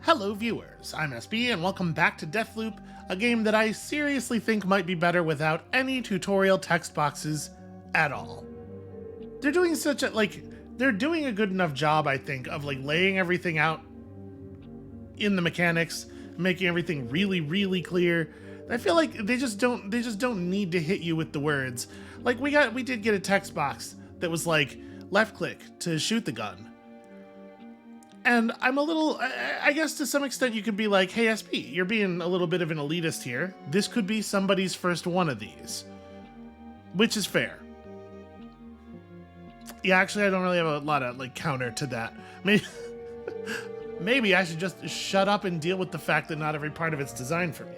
Hello viewers, I'm SB and welcome back to Deathloop, a game that I seriously think might be better without any tutorial text boxes at all. They're doing they're doing a good enough job, I think, of laying everything out in the mechanics, making everything really, really clear. I feel like they just don't need to hit you with the words. Like we did get a text box that was like left click to shoot the gun. And I'm a little, I guess to some extent you could be like, hey SP, you're being a little bit of an elitist here. This could be somebody's first one of these. Which is fair. Yeah, actually I don't really have a lot of counter to that. Maybe I should just shut up and deal with the fact that not every part of it's designed for me.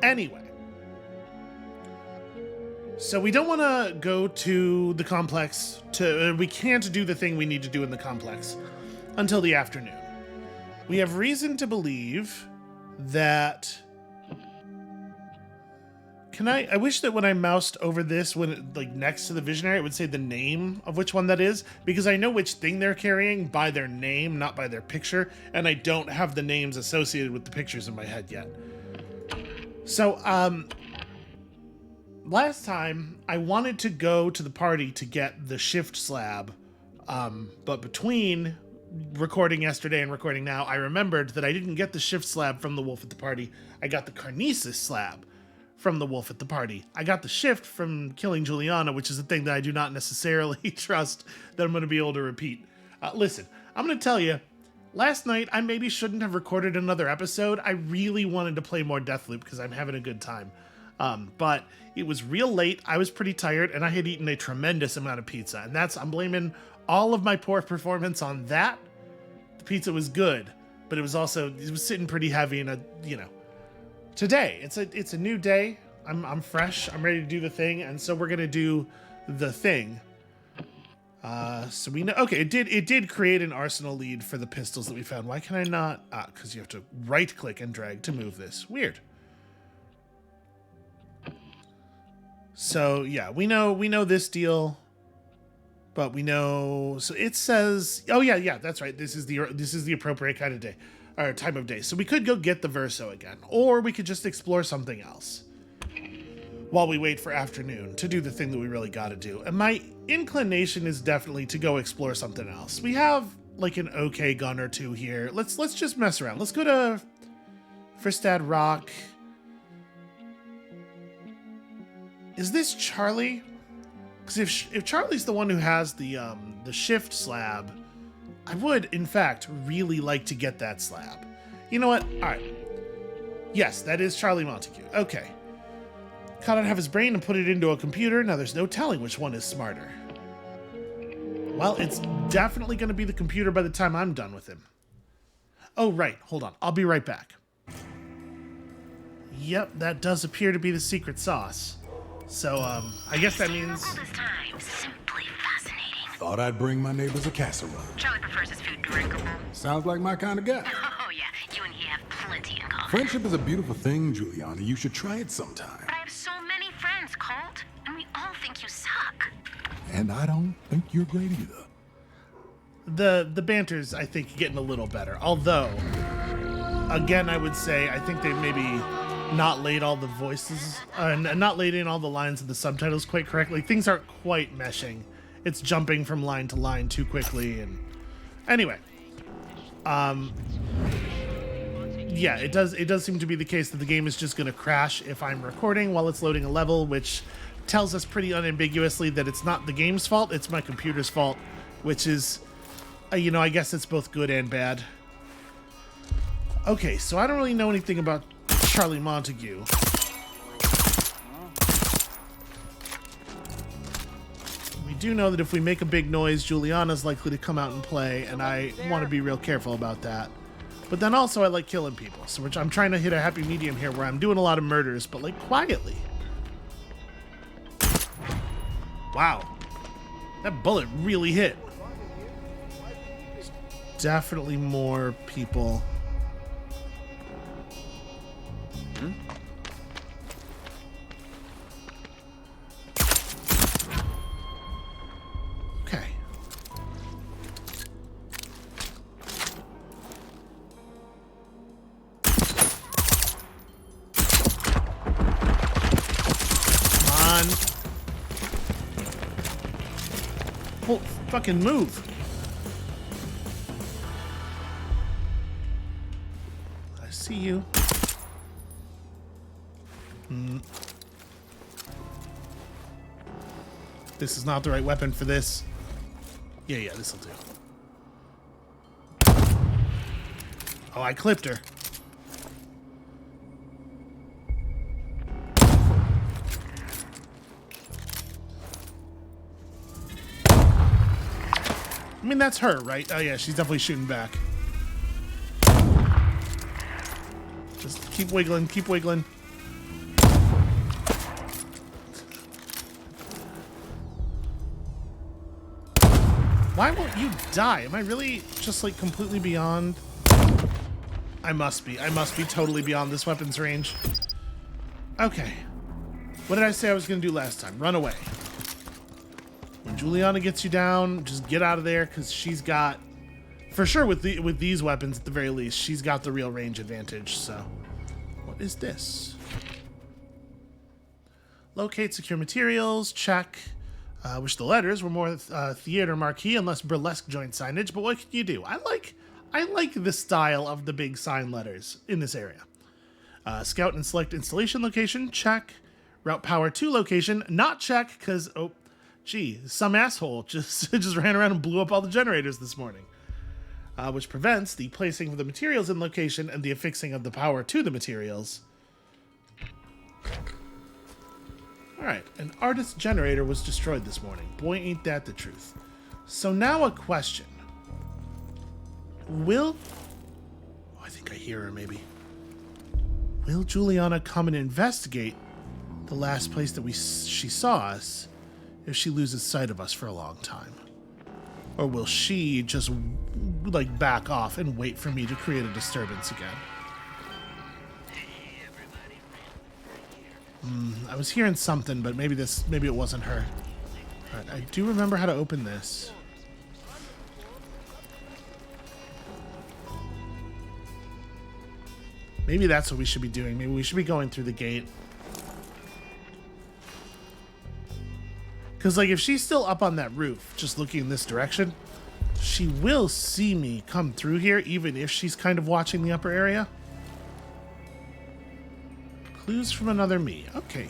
Anyway. So we don't want to go to the complex, we can't do the thing we need to do in the complex until the afternoon. We have reason to believe that... I wish that when I moused over this, next to the visionary, it would say the name of which one that is, because I know which thing they're carrying by their name, not by their picture, and I don't have the names associated with the pictures in my head yet. So, last time, I wanted to go to the party to get the shift slab, but between recording yesterday and recording now, I remembered that I didn't get the shift slab from the wolf at the party. I got the Carnesis slab from the wolf at the party. I got the shift from killing Juliana, which is a thing that I do not necessarily trust that I'm going to be able to repeat. Listen, I'm going to tell you, last night I maybe shouldn't have recorded another episode. I really wanted to play more Deathloop because I'm having a good time. But it was real late, I was pretty tired, and I had eaten a tremendous amount of pizza. And I'm blaming all of my poor performance on that. The pizza was good, but it was sitting pretty heavy and today, it's a new day. I'm fresh, I'm ready to do the thing, and so we're gonna do the thing. So we know, okay, it did create an arsenal lead for the pistols that we found. Why can I not? Because you have to right click and drag to move this. Weird. So yeah, we know this deal, but we know, so it says, oh yeah, that's right. This is the appropriate kind of day, or time of day. So we could go get the Verso again, or we could just explore something else while we wait for afternoon to do the thing that we really got to do. And my inclination is definitely to go explore something else. We have an okay gun or two here. Let's just mess around. Let's go to Fristad Rock. Is this Charlie? Because if Charlie's the one who has the shift slab, I would, in fact, really like to get that slab. You know what? All right. Yes, that is Charlie Montague. Okay. Cut out half his brain and put it into a computer. Now there's no telling which one is smarter. Well, it's definitely going to be the computer by the time I'm done with him. Oh, right. Hold on. I'll be right back. Yep, that does appear to be the secret sauce. So, I guess that means... All this time, simply fascinating. Thought I'd bring my neighbors a casserole. Charlie prefers his food drinkable. Sounds like my kind of guy. Oh yeah, you and he have plenty in common. Friendship is a beautiful thing, Juliana. You should try it sometime. But I have so many friends, Colt, and we all think you suck. And I don't think you're great either. The banter's, I think, getting a little better. Although, again, I would say I think they maybe not laid all the voices, not laid in all the lines of the subtitles quite correctly. Things aren't quite meshing. It's jumping from line to line too quickly, and anyway, yeah, it does seem to be the case that the game is just going to crash if I'm recording while it's loading a level, which tells us pretty unambiguously that it's not the game's fault, it's my computer's fault, which is, I guess it's both good and bad. Okay, so I don't really know anything about Charlie Montague. We do know that if we make a big noise, Juliana's likely to come out and play, and I want to be real careful about that. But then also I like killing people, so I'm trying to hit a happy medium here where I'm doing a lot of murders, but quietly. Wow. That bullet really hit. There's definitely more people. Okay. Fucking move. I see you. This is not the right weapon for this. Yeah, this'll do. Oh, I clipped her. I mean, that's her, right? Oh, yeah, she's definitely shooting back. Just keep wiggling, keep wiggling. Why won't you die? Am I really just, like, completely beyond? I must be. I must be totally beyond this weapon's range. Okay. What did I say I was going to do last time? Run away. When Juliana gets you down, just get out of there, because she's got... For sure, with these weapons, at the very least, she's got the real range advantage, so... What is this? Locate secure materials. Check. Wish the letters were more theater marquee and less burlesque joint signage, but what can you do? I like the style of the big sign letters in this area. Scout and select installation location, check. Route power to location, not check, because, oh, gee, some asshole just ran around and blew up all the generators this morning. Which prevents the placing of the materials in location and the affixing of the power to the materials. Alright, an artist's generator was destroyed this morning. Boy, ain't that the truth. So now a question. Will... Oh, I think I hear her, maybe. Will Juliana come and investigate the last place that she saw us if she loses sight of us for a long time? Or will she just, like, back off and wait for me to create a disturbance again? I was hearing something, but maybe it wasn't her. Alright, I do remember how to open this. Maybe that's what we should be doing. Maybe we should be going through the gate. Because, like, if she's still up on that roof, just looking in this direction, she will see me come through here, even if she's kind of watching the upper area. Clues from another me. Okay.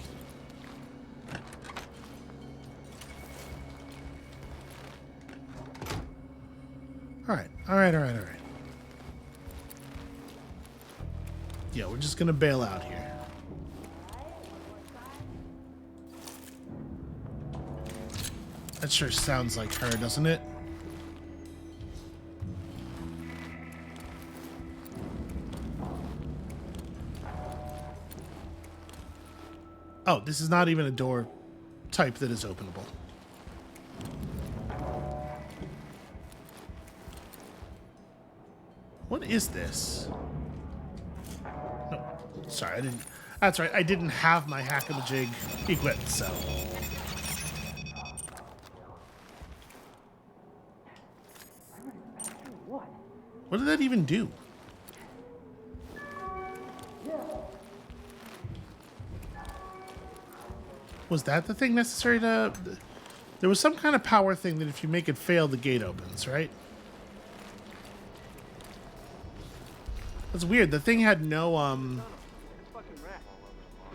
Alright. Yeah, we're just gonna bail out here. That sure sounds like her, doesn't it? Oh, this is not even a door type that is openable. What is this? No, sorry, I didn't. That's right, I didn't have my hack of the jig equipped, so. What did that even do? Was that the thing necessary to... There was some kind of power thing that if you make it fail, the gate opens, right? That's weird. The thing had no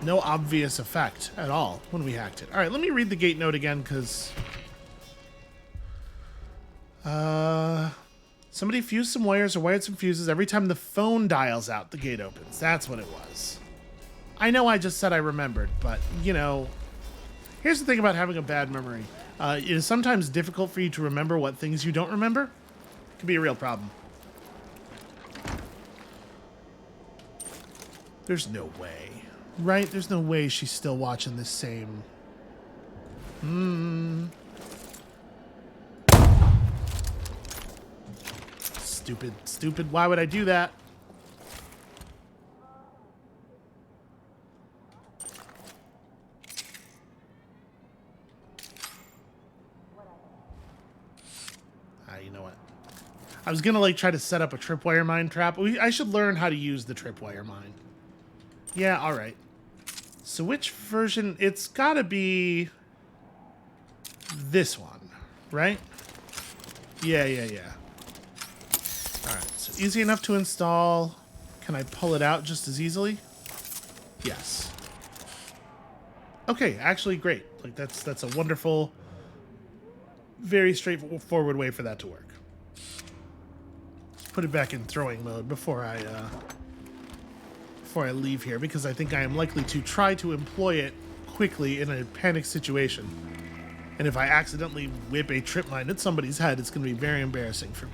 obvious effect at all when we hacked it. All right, let me read the gate note again, because... Somebody fused some wires or wired some fuses. Every time the phone dials out, the gate opens. That's what it was. I know I just said I remembered, but, you know... Here's the thing about having a bad memory. It is sometimes difficult for you to remember what things you don't remember. It can be a real problem. There's no way. Right? There's no way she's still watching this same... Stupid. Why would I do that? You know what? I was gonna, like, try to set up a tripwire mine trap. I should learn how to use the tripwire mine. Yeah, alright. So which version? It's gotta be... this one, right? Yeah. Alright, so easy enough to install. Can I pull it out just as easily? Yes. Okay, actually great. Like that's a wonderful, very straightforward way for that to work. Let's put it back in throwing mode before I leave here, because I think I am likely to try to employ it quickly in a panic situation. And if I accidentally whip a trip mine at somebody's head, it's going to be very embarrassing for me.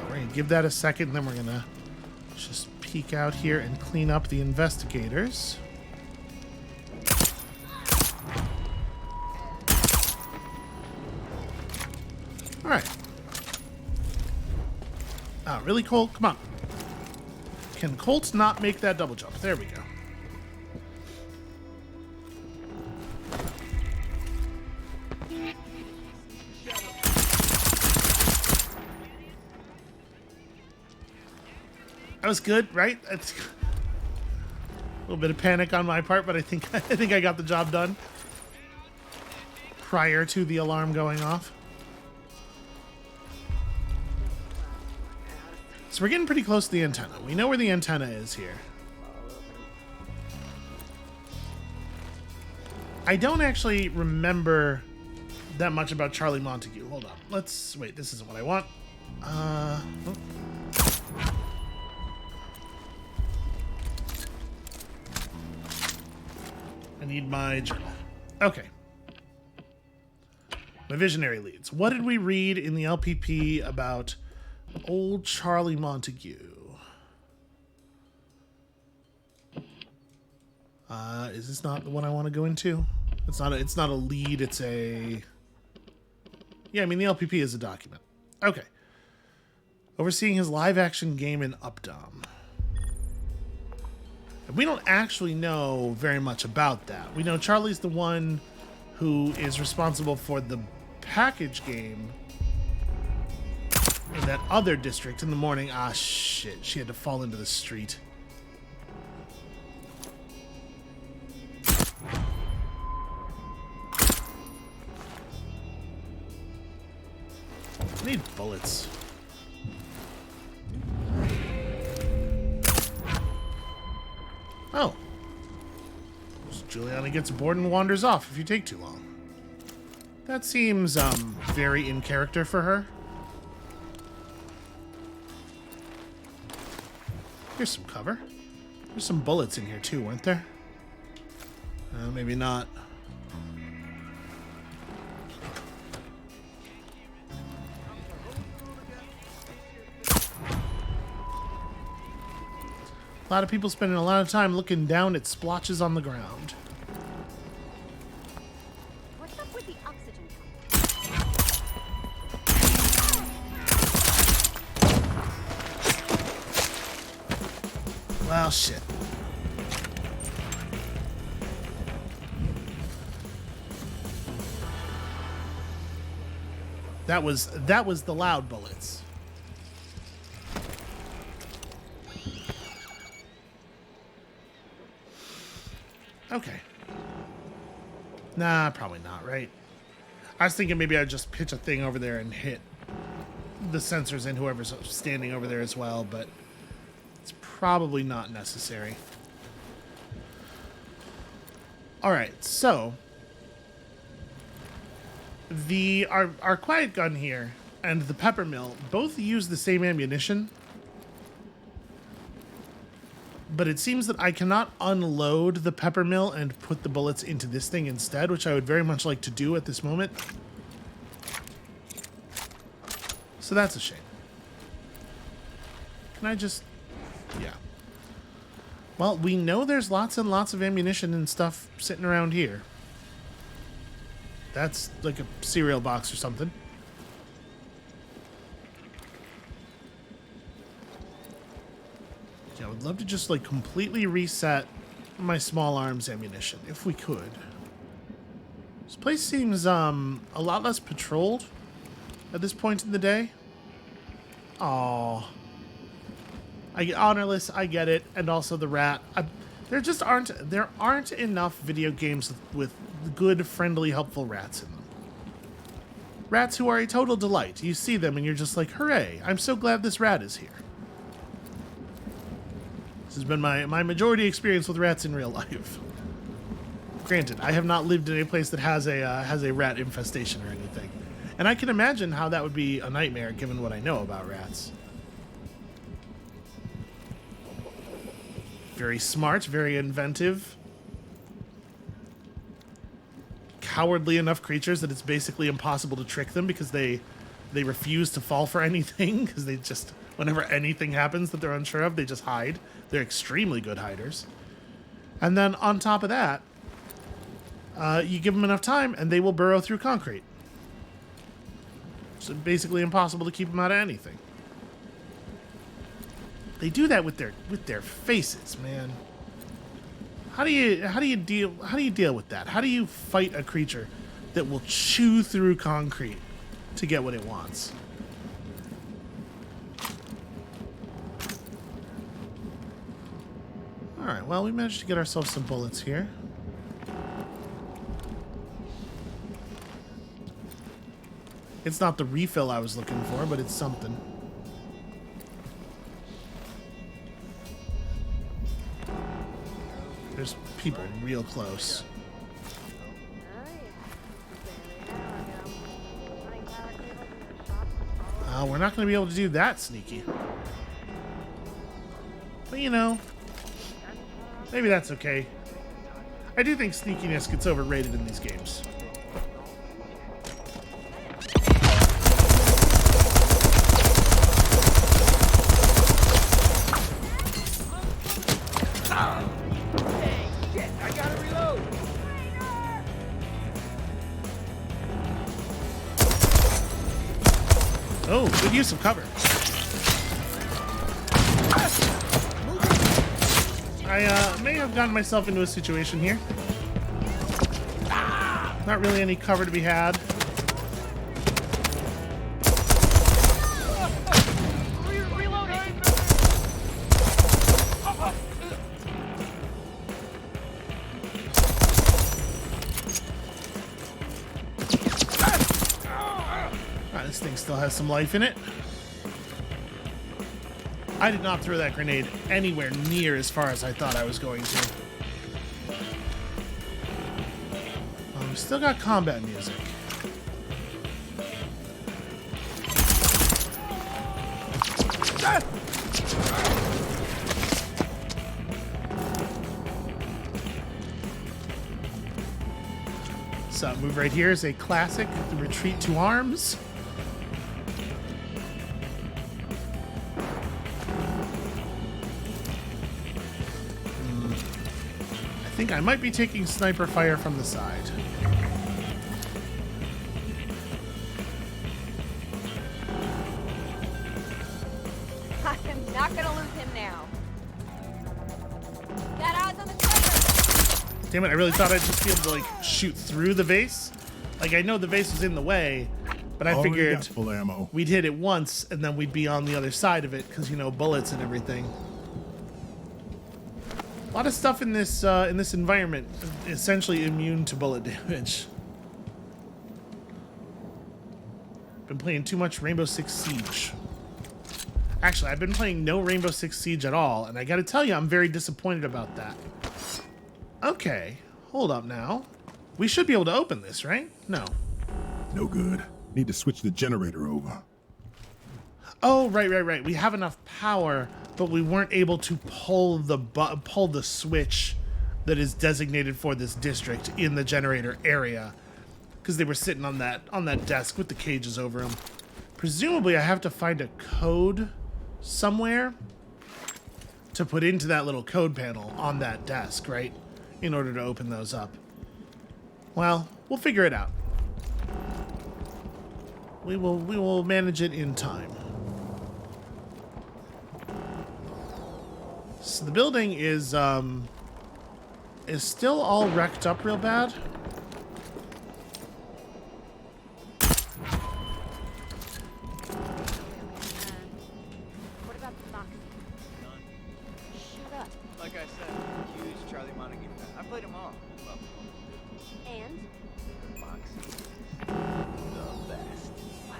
We're going to give that a second, and then we're going to just peek out here and clean up the investigators. All right. Oh, really, Colt? Come on. Can Colt not make that double jump? There we go. That was good, right? That's a little bit of panic on my part, but I think I got the job done prior to the alarm going off. So we're getting pretty close to the antenna. We know where the antenna is here. I don't actually remember that much about Charlie Montague. Hold on. Let's... Wait, this isn't what I want. Oh. I need my journal. Okay. My visionary leads. What did we read in the LPP about old Charlie Montague? Is this not the one I want to go into? It's not a lead, it's a... Yeah, I mean, the LPP is a document. Okay. Overseeing his live-action game in Updom. We don't actually know very much about that. We know Charlie's the one who is responsible for the package game in that other district in the morning. Ah, shit. She had to fall into the street. I need bullets. Oh. So Juliana gets bored and wanders off if you take too long. That seems, very in character for her. Here's some cover. There's some bullets in here too, weren't there? Maybe not. A lot of people spending a lot of time looking down at splotches on the ground. What's up with the oxygen pump? Well, shit. That was the loud bullets. Okay. Nah, probably not, right? I was thinking maybe I'd just pitch a thing over there and hit the sensors and whoever's standing over there as well, but it's probably not necessary. Alright, so our quiet gun here and the pepper mill both use the same ammunition. But it seems that I cannot unload the pepper mill and put the bullets into this thing instead, which I would very much like to do at this moment. So that's a shame. Can I just... Yeah. Well, we know there's lots and lots of ammunition and stuff sitting around here. That's like a cereal box or something. I would love to just like completely reset my small arms ammunition if we could. This place seems a lot less patrolled at this point in the day. Aww. I get Honorless, I get it, and also the rat. There aren't enough video games with good, friendly, helpful rats in them. Rats who are a total delight. You see them and you're just like, hooray, I'm so glad this rat is here. This has been my majority experience with rats in real life. Granted, I have not lived in a place that has a rat infestation or anything. And I can imagine how that would be a nightmare given what I know about rats. Very smart, very inventive. Cowardly enough creatures that it's basically impossible to trick them because they refuse to fall for anything because they just, whenever anything happens that they're unsure of, they just hide. They're extremely good hiders. And then on top of that, you give them enough time and they will burrow through concrete. So basically impossible to keep them out of anything. They do that with their faces, man. How do you deal with that? How do you fight a creature that will chew through concrete to get what it wants? All right, well, we managed to get ourselves some bullets here. It's not the refill I was looking for, but it's something. There's people real close. We're not going to be able to do that sneaky. But you know, maybe that's okay. I do think sneakiness gets overrated in these games. Oh, good use of cover. I may have gotten myself into a situation here. Not really any cover to be had. This thing still has some life in it. I did not throw that grenade anywhere near as far as I thought I was going to. We still got combat music. So, move right here is a classic, the retreat to arms. I think I might be taking sniper fire from the side. I am not gonna lose him now. Got eyes on the traitor. Damn it, I really thought I'd just be able to, like, shoot through the vase. Like, I know the vase was in the way, but I figured got full ammo. we'd hit it once and then we'd be on the other side of it because, you know, bullets and everything. A lot of stuff in this environment is essentially immune to bullet damage. Been playing too much Rainbow Six Siege. Actually, I've been playing no Rainbow Six Siege at all, and I gotta tell you, I'm very disappointed about that. Okay, hold up now. We should be able to open this, right? No. No good. Need to switch the generator over. Oh, right. We have enough power, but we weren't able to pull the switch that is designated for this district in the generator area because they were sitting on that desk with the cages over them. Presumably, I have to find a code somewhere to put into that little code panel on that desk, right? In order to open those up. Well, we'll figure it out. We will manage it in time. So the building is still all wrecked up real bad. What about the box? And? Moxie. The best. Wow.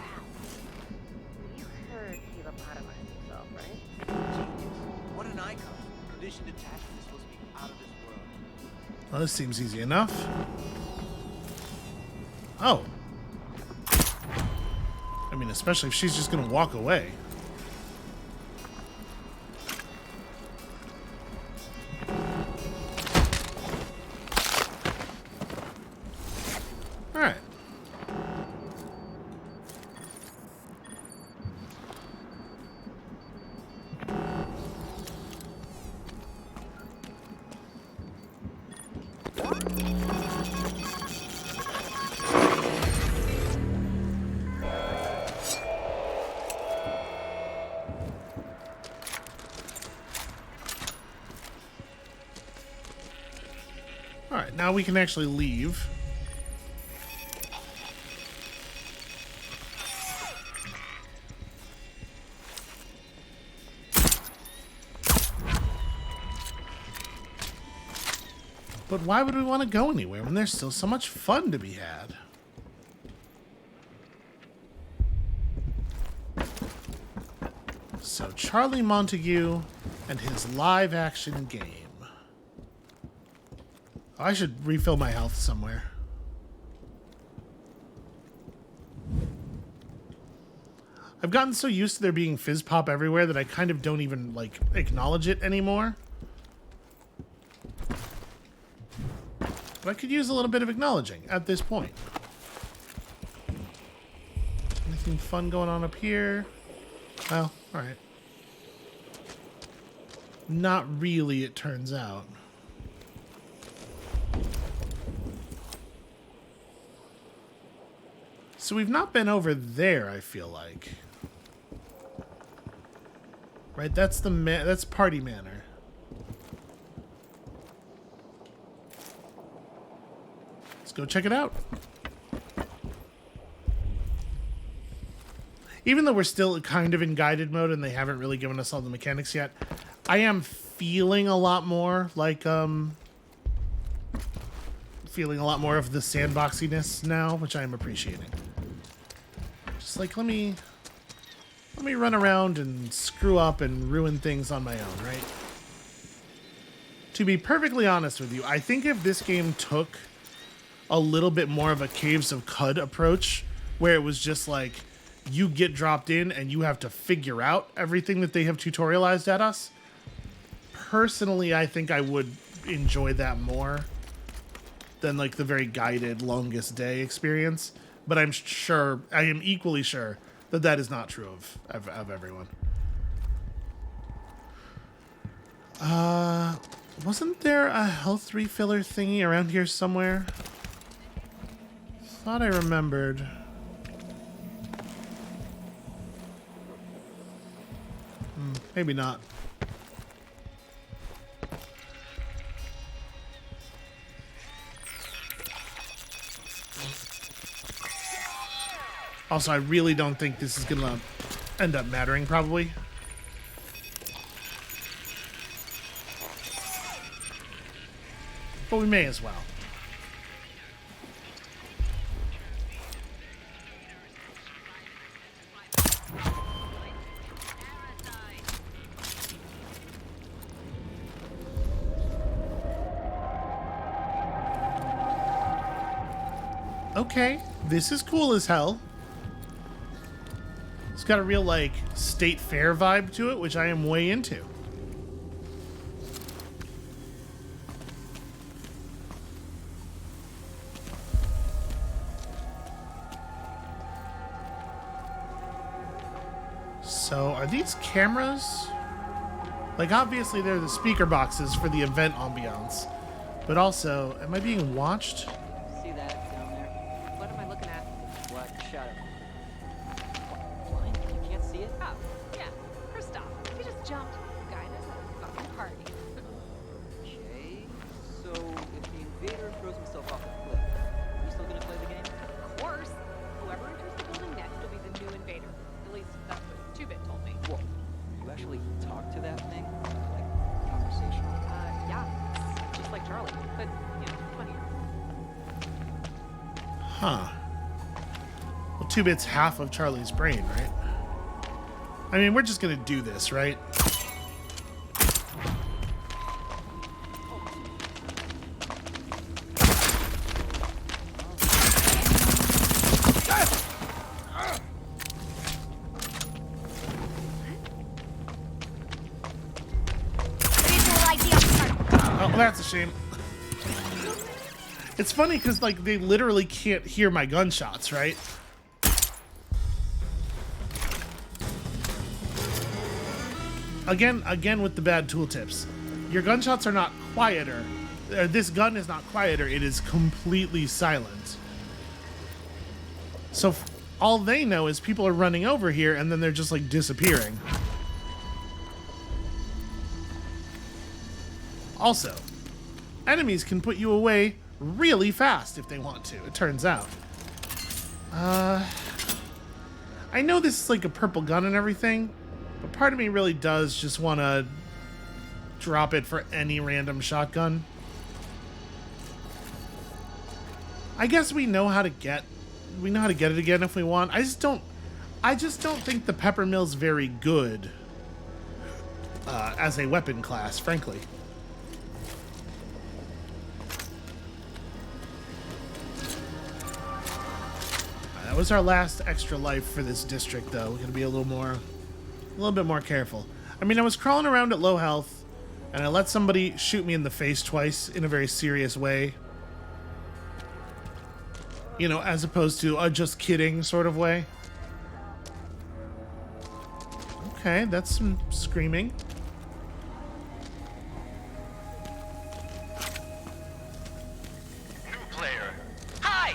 You heard he lobotomized himself, right? Genius. What an icon. Conditioned attachment is supposed to be out of this world. Well, this seems easy enough. Oh. I mean, especially if she's just gonna walk away. Alright. Alright, now we can actually leave. But why would we want to go anywhere when there's still so much fun to be had? So, Charlie Montague and his live-action game. I should refill my health somewhere. I've gotten so used to there being fizz pop everywhere that I kind of don't even, like, acknowledge it anymore. But I could use a little bit of acknowledging at this point. Anything fun going on up here? Well, alright. Not really, it turns out. So we've not been over there, I feel like. Right, that's the that's Party Manor. Let's go check it out. Even though we're still kind of in guided mode and they haven't really given us all the mechanics yet, I am feeling a lot more like feeling a lot more of the sandboxiness now, which I am appreciating. Just like let me run around and screw up and ruin things on my own, right? To be perfectly honest with you, I think if this game took a little bit more of a Caves of Qud approach, where it was just like you get dropped in and you have to figure out everything that they have tutorialized at us, personally, I think I would enjoy that more than like the very guided longest day experience. But I am equally sure that that is not true of everyone. Wasn't there a health refiller thingy around here somewhere? Thought I remembered. Maybe not. Also, I really don't think this is gonna end up mattering, probably. But we may as well. Okay, this is cool as hell. It's got a real, like, state fair vibe to it, which I am way into. So, are these cameras? Like, obviously they're the speaker boxes for the event ambiance. But also, am I being watched? See that down there? What am I looking at? What? Shut up. Blind? You can't see it? Oh, yeah. Kristoff. He just jumped. Guy knows at a fucking party. Okay. So, if the invader throws himself off a cliff, are you still gonna play the game? Of course. Whoever enters the building next will be the new invader. At least that's what 2-Bit told me. Whoa. You actually talk to that thing? Like, conversational? Yeah. Just like Charlie. But, you know, funnier. Huh. Well, 2-bit's half of Charlie's brain, right? I mean, we're just gonna do this, right? Oh, that's a shame. It's funny because, like, they literally can't hear my gunshots, right? Again with the bad tooltips. Your gunshots are not quieter. This gun is not quieter. It is completely silent. So all they know is people are running over here and then they're just, like, disappearing. Also, enemies can put you away really fast if they want to, it turns out. I know this is like a purple gun and everything, but part of me really does just want to drop it for any random shotgun. I guess we know how to get it again if we want. I just don't think the pepper mill's very good as a weapon class, frankly. That was our last extra life for this district, though. We're gonna be a little bit more careful. I mean, I was crawling around at low health, and I let somebody shoot me in the face twice in a very serious way. You know, as opposed to a just kidding sort of way. Okay, that's some screaming. New player. Hi!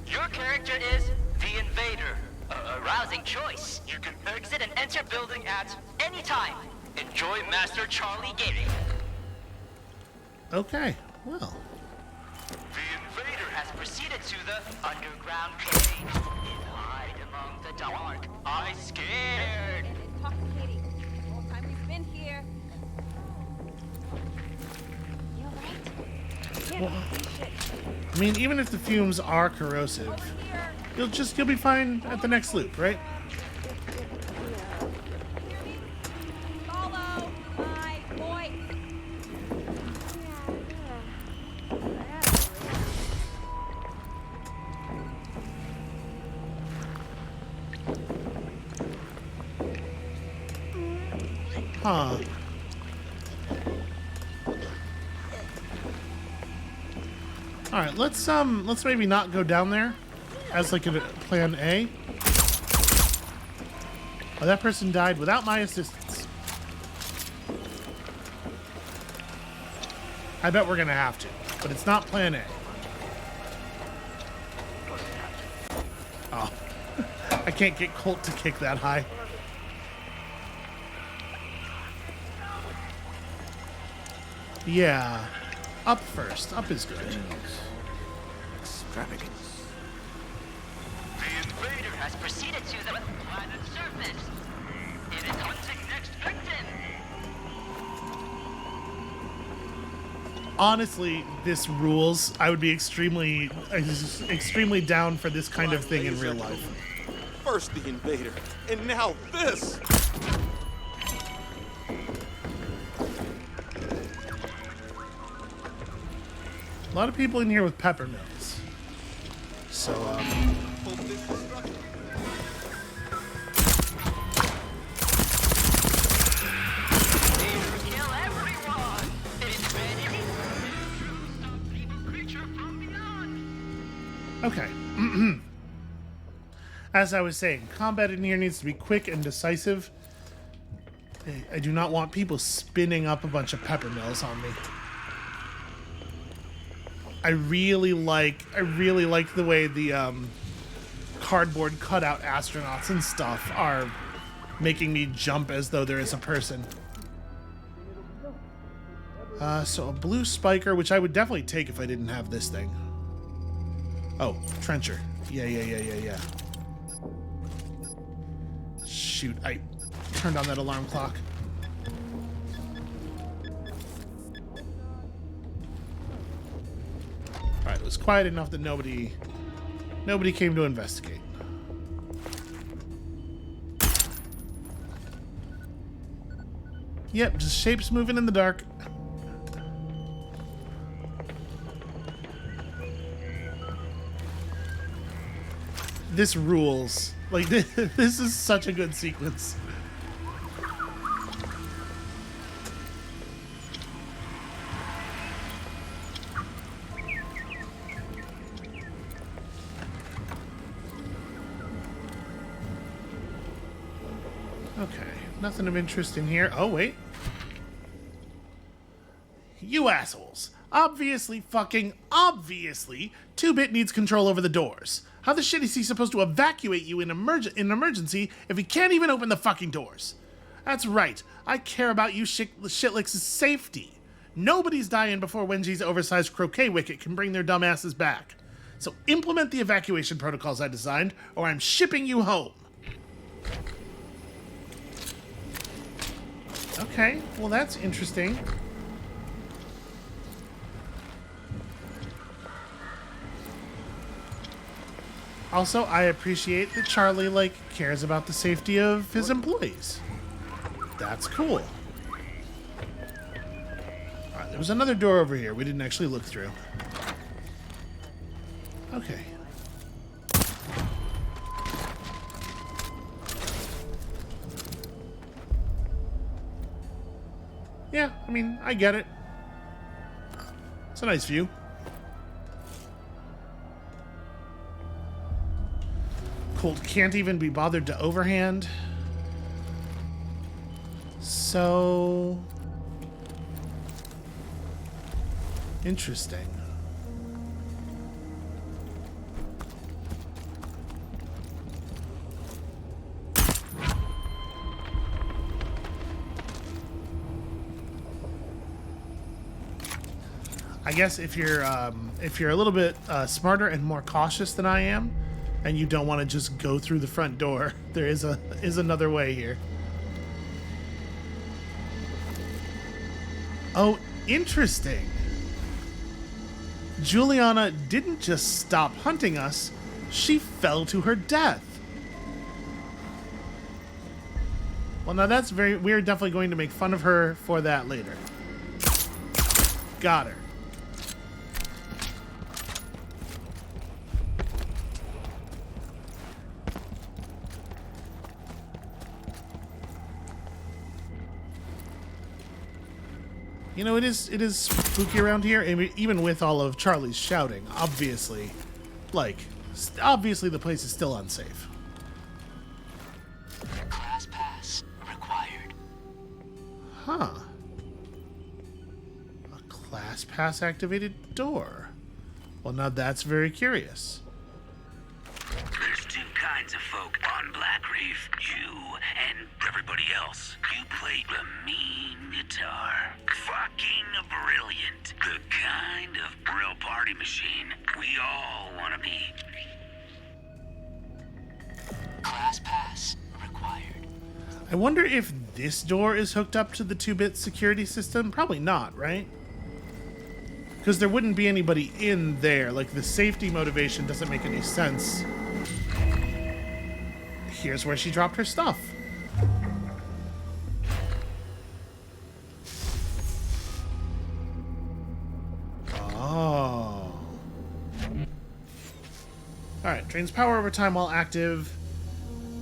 Your character is the Invader. A rousing choice. You can exit and enter building at any time. Enjoy Master Charlie Gating. Okay, well. The Invader has proceeded to the underground cave. Hide among the dark. I scared. And intoxicating. The whole time we've been here. You alright? Can't see shit. I mean, even if the fumes are corrosive, Over here. you'll be fine at the next loop, right? Hear me? Follow my voice. Huh. All right, let's maybe not go down there as like a plan A. Oh, that person died without my assistance. I bet we're gonna have to, but it's not plan A. Oh, I can't get Colt to kick that high. Yeah, up first. Up is good. Extravagance. The Invader has proceeded to the planet's surface. It is hunting next victim. Honestly, this rules. I would be extremely down for this kind of thing in real life. First the Invader, and now this! A lot of people in here with pepper mills. So, Hope this destruction. Kill everyone. It is ready. Stop evil creature from beyond. okay. As I was saying, combat in here needs to be quick and decisive. I do not want people spinning up a bunch of pepper mills on me. I really like the way the cardboard cutout astronauts and stuff are making me jump as though there is a person. So a blue spiker, which I would definitely take if I didn't have this thing. Oh, trencher. Yeah. Shoot, I turned on that alarm clock. Alright, it was quiet enough that nobody Nobody came to investigate. Yep, just shapes moving in the dark. This rules. Like, this is such a good sequence. Okay, nothing of interest in here. Oh, wait. You assholes. Obviously, 2-Bit needs control over the doors. How the shit is he supposed to evacuate you in emergency if he can't even open the fucking doors? That's right. I care about you shitlicks' safety. Nobody's dying before Wenji's oversized croquet wicket can bring their dumb asses back. So implement the evacuation protocols I designed, or I'm shipping you home. Okay, well that's interesting. Also, I appreciate that Charlie, cares about the safety of his employees. That's cool. Alright, there was another door over here we didn't actually look through. Okay. Yeah, I mean, I get it. It's a nice view. Colt can't even be bothered to overhand. So... interesting. I guess if you're a little bit smarter and more cautious than I am, and you don't want to just go through the front door, there is another way here. Oh, interesting. Juliana didn't just stop hunting us, she fell to her death. Well, now that's we're definitely going to make fun of her for that later. Got her. You know, it is spooky around here, even with all of Charlie's shouting. Obviously, obviously the place is still unsafe. Class pass required. Huh. A class pass activated door. Well, now that's very curious. There's two kinds of folk on Black Reef. You and everybody else. You play the mean guitar. Fucking brilliant. The kind of real party machine we all want to be. Class pass required. I wonder if this door is hooked up to the 2-Bit security system. Probably not, right? Because there wouldn't be anybody in there. Like, the safety motivation doesn't make any sense. Here's where she dropped her stuff. Oh. Alright, drains power over time while active.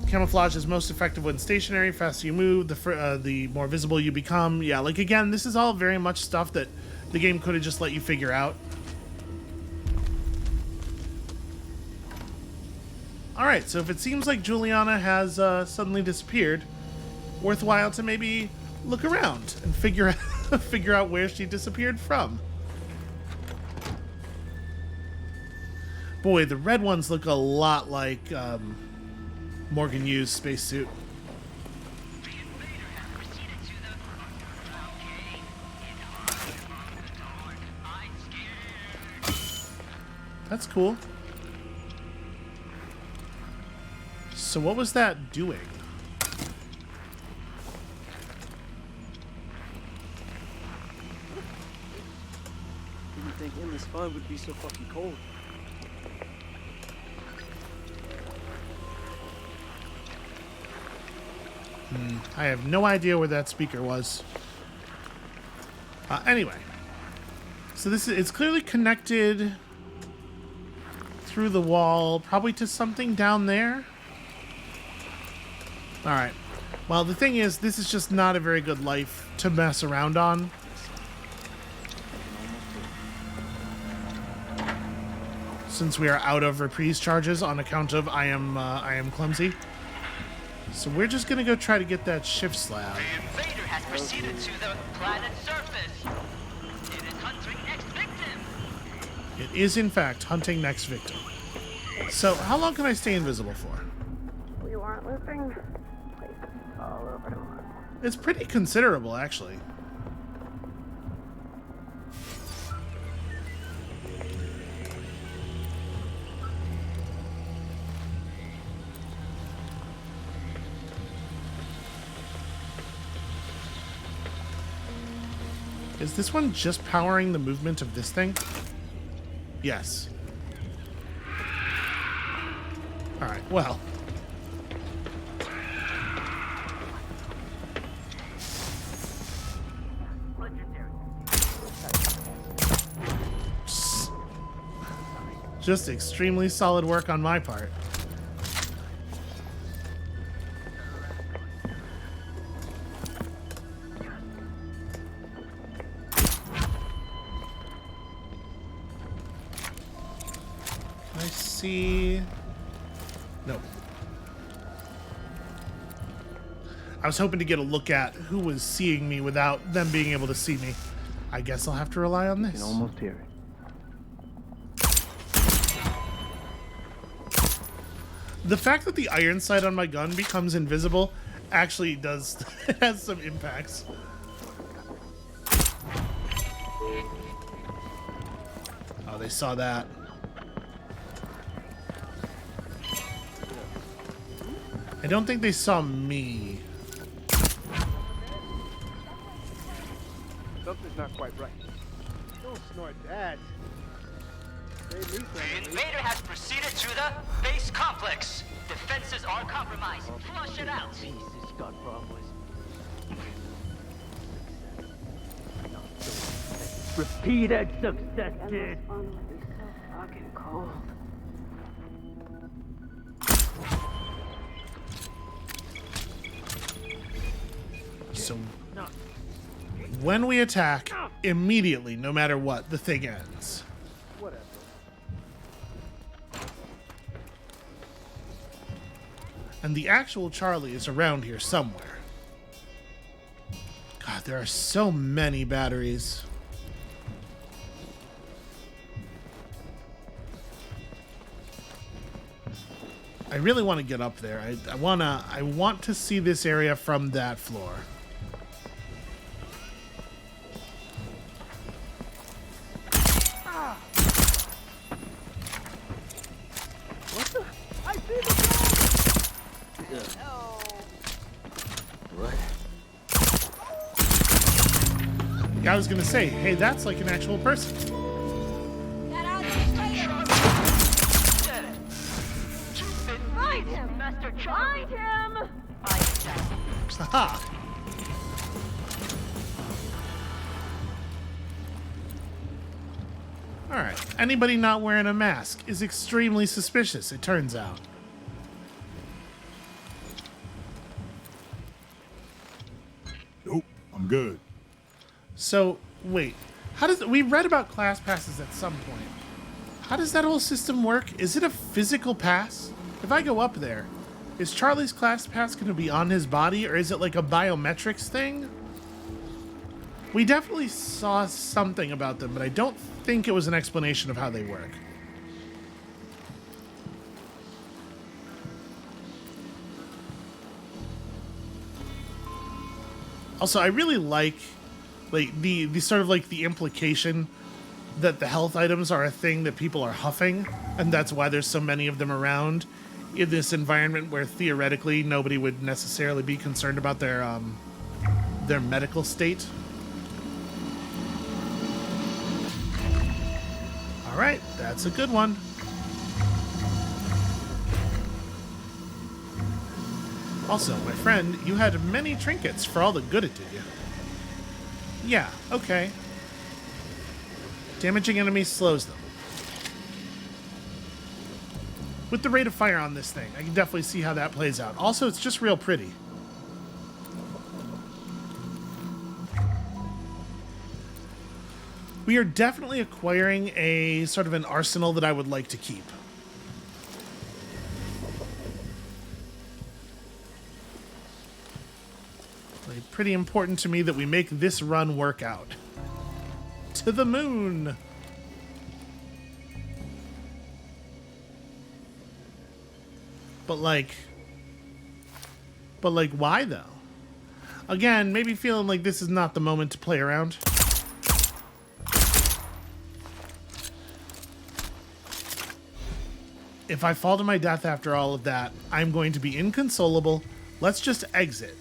Camouflage is most effective when stationary. Faster you move, the more visible you become. Yeah, again, this is all very much stuff that the game could have just let you figure out. Alright, so if it seems like Juliana has suddenly disappeared, worthwhile to maybe look around and figure out where she disappeared from. Boy, the red ones look a lot like Morgan Yu's spacesuit. That's cool. So what was that doing? Didn't think endless fun would be so fucking cold. I have no idea where that speaker was. Anyway. So it's clearly connected through the wall, probably to something down there. Alright. Well, the thing is, this is just not a very good life to mess around on. Since we are out of reprise charges on account of I am clumsy. So we're just gonna go try to get that shift slab. The invader has proceeded to the planet's surface. It is hunting next victim. It is, in fact, hunting next victim. So, how long can I stay invisible for? We weren't looping. Places all over the world. It's pretty considerable, actually. Is this one just powering the movement of this thing? Yes. Alright, well. Just extremely solid work on my part. Nope. I was hoping to get a look at who was seeing me without them being able to see me. I guess I'll have to rely on this. You can almost hear it. The fact that the iron sight on my gun becomes invisible actually does has some impacts. Oh, they saw that. I don't think they saw me. Something's not quite right. Don't snort that. The invader has proceeded to the base complex. Defenses are compromised. Flush it out. Jesus, God, Broadway's. Repeated success, dude. Fun would be so fucking cold. So when we attack, immediately, no matter what, the thing ends. Whatever. And the actual Charlie is around here somewhere. God, there are so many batteries. I really want to get up there. I want to see this area from that floor. What the? I see the What? Yeah, I was gonna say, hey, that's like an actual person. Find him! Master Find him! Haha. Alright, anybody not wearing a mask is extremely suspicious, it turns out. Nope, I'm good. So, wait, how does we read about class passes at some point. How does that whole system work? Is it a physical pass? If I go up there, is Charlie's class pass going to be on his body, or is it like a biometrics thing? We definitely saw something about them, but I don't think it was an explanation of how they work. Also, I really like the sort of like the implication that the health items are a thing that people are huffing, and that's why there's so many of them around in this environment where theoretically nobody would necessarily be concerned about their medical state. All right, that's a good one. Also, my friend, you had many trinkets for all the good it did you. Yeah, okay. Damaging enemies slows them. With the rate of fire on this thing, I can definitely see how that plays out. Also, it's just real pretty. We are definitely acquiring a sort of an arsenal that I would like to keep. Like, pretty important to me that we make this run work out. To the moon! But like, why though? Again, maybe feeling like this is not the moment to play around. If I fall to my death after all of that, I'm going to be inconsolable. Let's just exit.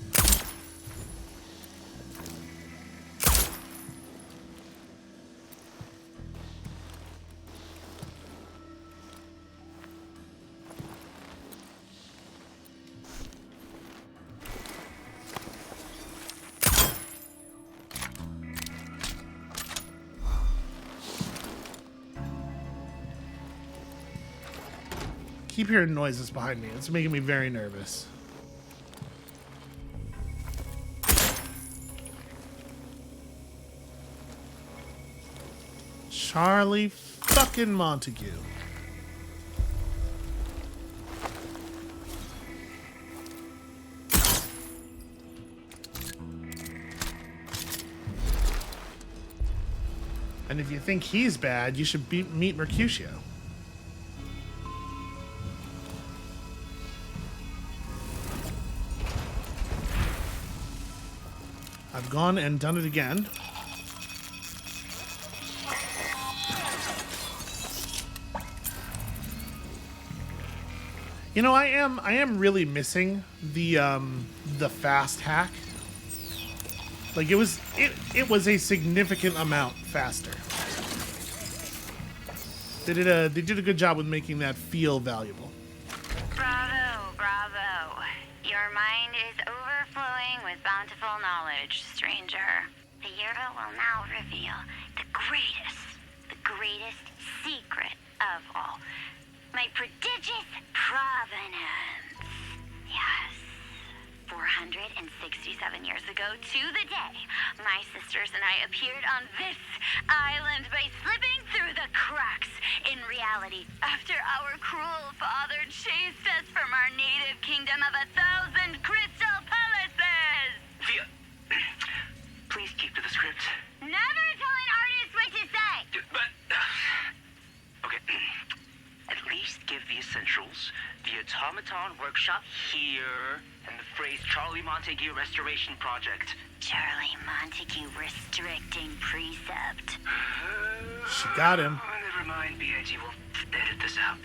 Keep hearing noises behind me. It's making me very nervous. Charlie fucking Montague. And if you think he's bad, you should meet Mercutio. I've gone and done it again. You know, I am really missing the fast hack. Like it was a significant amount faster. They did a good job with making that feel valuable. Bravo, bravo. Your mind is overflowing with bountiful knowledge, stranger. The yearbook will now reveal the greatest secret of all. My prodigious provenance. Yes. 467 years ago to the day, my sisters and I appeared on this island by slipping through the cracks. In reality, after our cruel father chased us from our native kingdom of 1,000 crystal palaces. Via, please keep to the script. Never tell an artist what to say. But, okay. At least give the essentials, the automaton workshop here, and the phrase Charlie Montague Restoration Project. Charlie Montague restricting precept. She got him. Never mind, B.I.G. will edit this out.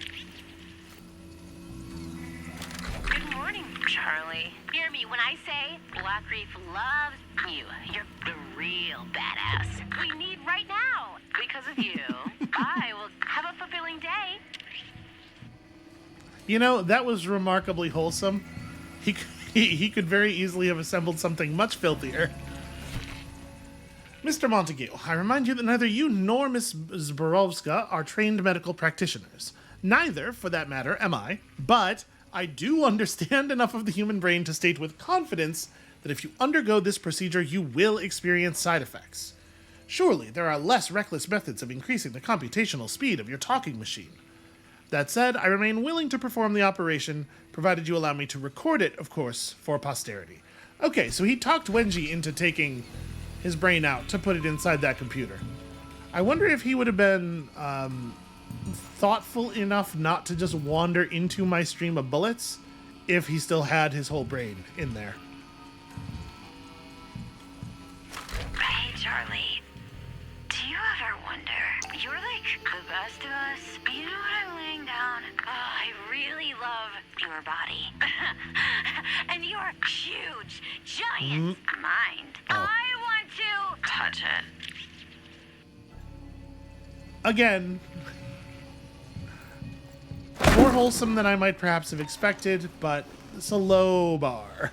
Good morning, Charlie. Hear me when I say Blackreef loves you. You're the real badass. We need right now. Because of you, I will have a fulfilling day. You know, that was remarkably wholesome. He could very easily have assembled something much filthier. Mr. Montague, I remind you that neither you nor Miss Zborovska are trained medical practitioners. Neither, for that matter, am I. But I do understand enough of the human brain to state with confidence that if you undergo this procedure, you will experience side effects. Surely there are less reckless methods of increasing the computational speed of your talking machine. That said, I remain willing to perform the operation, provided you allow me to record it, of course, for posterity. Okay, so he talked Wenji into taking his brain out to put it inside that computer. I wonder if he would have been thoughtful enough not to just wander into my stream of bullets if he still had his whole brain in there. Hey, Charlie. Do you ever wonder? You're like the best of us. You know what I'm laying down? Oh, I really love your body. And your huge, giant mind. I want to touch it. Again, more wholesome than I might perhaps have expected, but It's a low bar.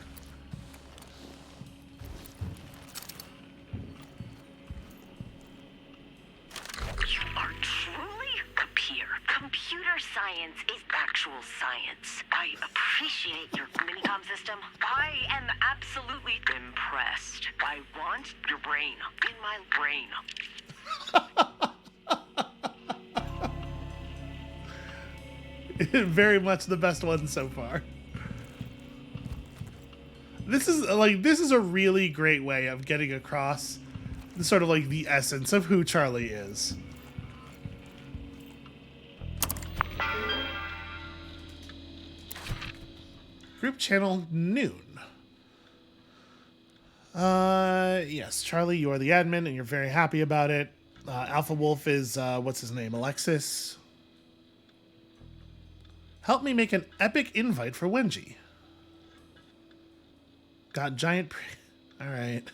You are truly a peer. Computer science is actual science. I appreciate your minicom system. I am absolutely impressed. I want your brain in my brain. Very much the best one so far. This is a really great way of getting across the sort of like the essence of who Charlie is. Group channel noon. Yes, Charlie, you are the admin and you're very happy about it. Alpha Wolf is, what's his name? Alexis. Help me make an epic invite for Wenji. Got giant... Alright.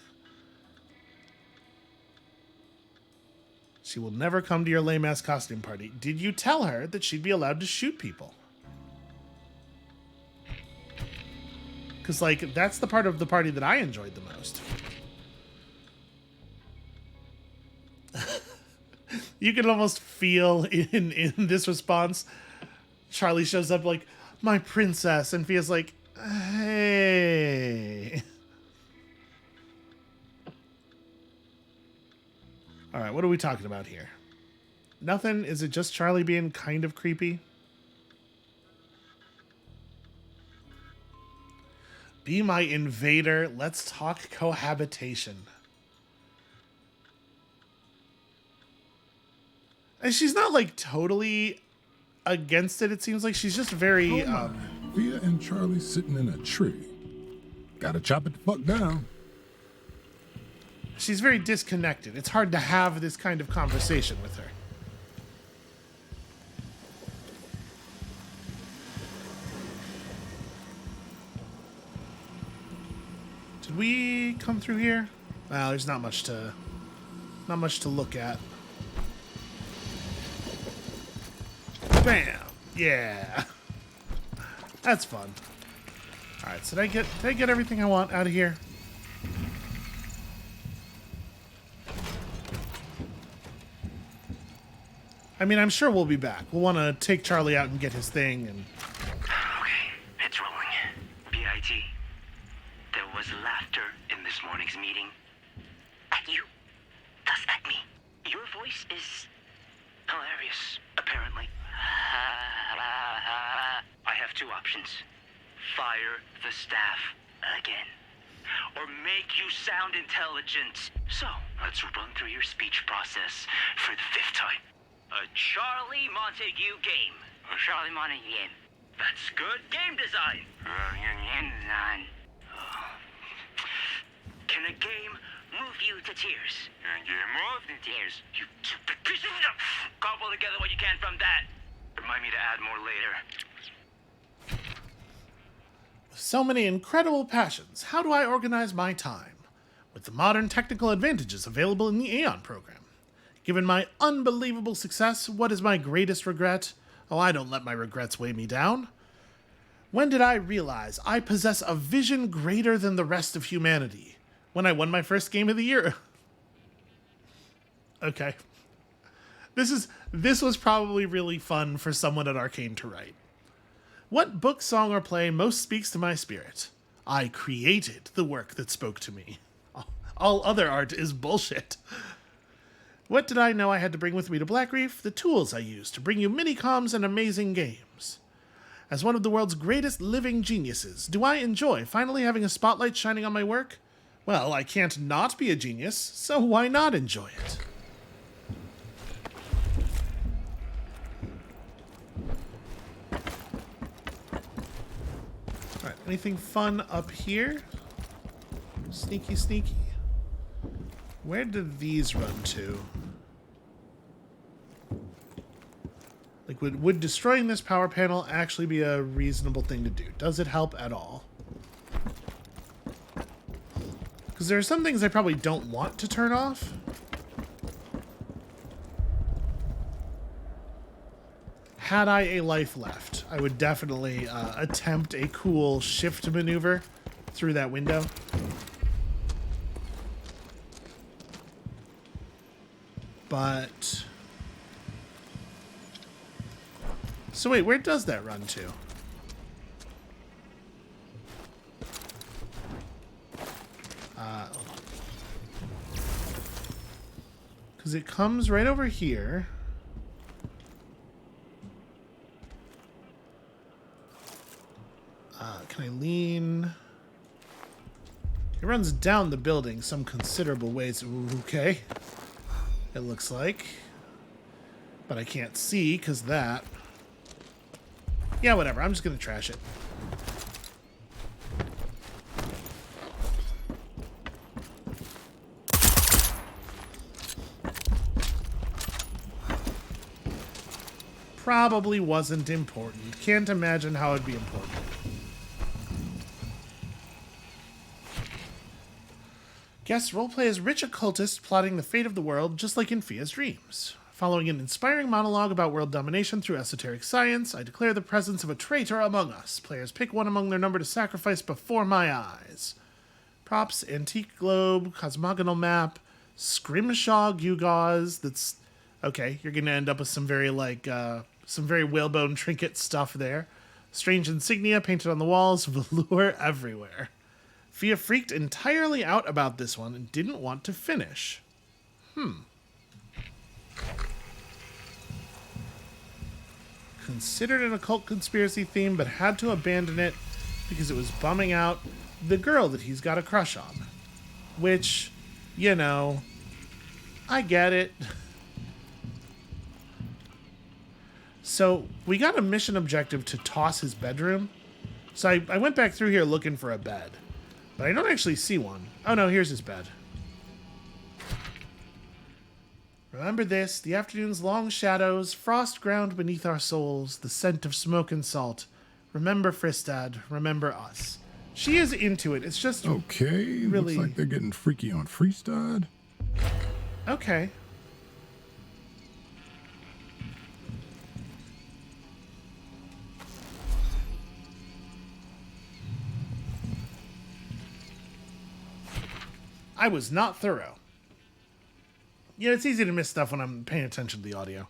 She will never come to your lame-ass costume party. Did you tell her that she'd be allowed to shoot people? Because, like, that's the part of the party that I enjoyed the most. You can almost feel in this response... Charlie shows up like, my princess, and feels like, hey. All right, what are we talking about here? Nothing? Is it just Charlie being kind of creepy? Be my invader. Let's talk cohabitation. And she's not like totally... against it. It seems like she's just very Via and Charlie sitting in a tree. Gotta chop it the fuck down. She's very disconnected. It's hard to have this kind of conversation with her. Did we come through here? Well, there's not much to look at. Bam! Yeah. That's fun. Alright, so did I get everything I want out of here? I mean, I'm sure we'll be back. We'll want to take Charlie out and get his thing and... Okay, it's rolling. B.I.T. There was laughter in this morning's meeting. At you? Thus at me. Your voice is hilarious, apparently. I have two options. Fire the staff again. Or make you sound intelligent. So, let's run through your speech process for the 5th time. A Charlie Montague game. A Charlie Montague game. That's good game design. Game design. Can a game move you to tears? Can a game move to tears? You stupid piece of... Cobble together what you can from that. Remind me to add more later. So many incredible passions. How do I organize my time? With the modern technical advantages available in the Aeon program. Given my unbelievable success, what is my greatest regret? Oh, I don't let my regrets weigh me down. When did I realize I possess a vision greater than the rest of humanity? When I won my first game of the year. Okay. This was probably really fun for someone at Arcane to write. What book, song, or play most speaks to my spirit? I created the work that spoke to me. All other art is bullshit. What did I know I had to bring with me to Blackreef? The tools I used to bring you mini-coms and amazing games. As one of the world's greatest living geniuses, do I enjoy finally having a spotlight shining on my work? Well, I can't not be a genius, so why not enjoy it? Alright, anything fun up here? Sneaky, sneaky. Where do these run to? Like, would destroying this power panel actually be a reasonable thing to do? Does it help at all? Because there are some things I probably don't want to turn off. Had I a life left, I would definitely attempt a cool shift maneuver through that window. But... So wait, where does that run to? Hold on. Because it comes right over here. Can I lean? It runs down the building some considerable ways. Ooh, okay. It looks like. But I can't see because that. Yeah, whatever. I'm just going to trash it. Probably wasn't important. Can't imagine how it'd be important. Guest roleplay as rich occultist plotting the fate of the world, just like in Fia's dreams. Following an inspiring monologue about world domination through esoteric science, I declare the presence of a traitor among us. Players pick one among their number to sacrifice before my eyes. Props, antique globe, cosmogonal map, scrimshaw gewgaws. That's okay. You're gonna end up with some very whalebone trinket stuff there. Strange insignia painted on the walls, velour everywhere. Fia freaked entirely out about this one and didn't want to finish. Considered an occult conspiracy theme, but had to abandon it because it was bumming out the girl that he's got a crush on. Which, you know, I get it. So, we got a mission objective to toss his bedroom. So I went back through here looking for a bed. But I don't actually see one. Oh no, here's his bed. Remember this, the afternoon's long shadows, frost ground beneath our souls, the scent of smoke and salt. Remember Fristad, remember us. She is into it, it's just Okay, really... looks like they're getting freaky on Freestad. Okay. I was not thorough. Yeah, it's easy to miss stuff when I'm paying attention to the audio.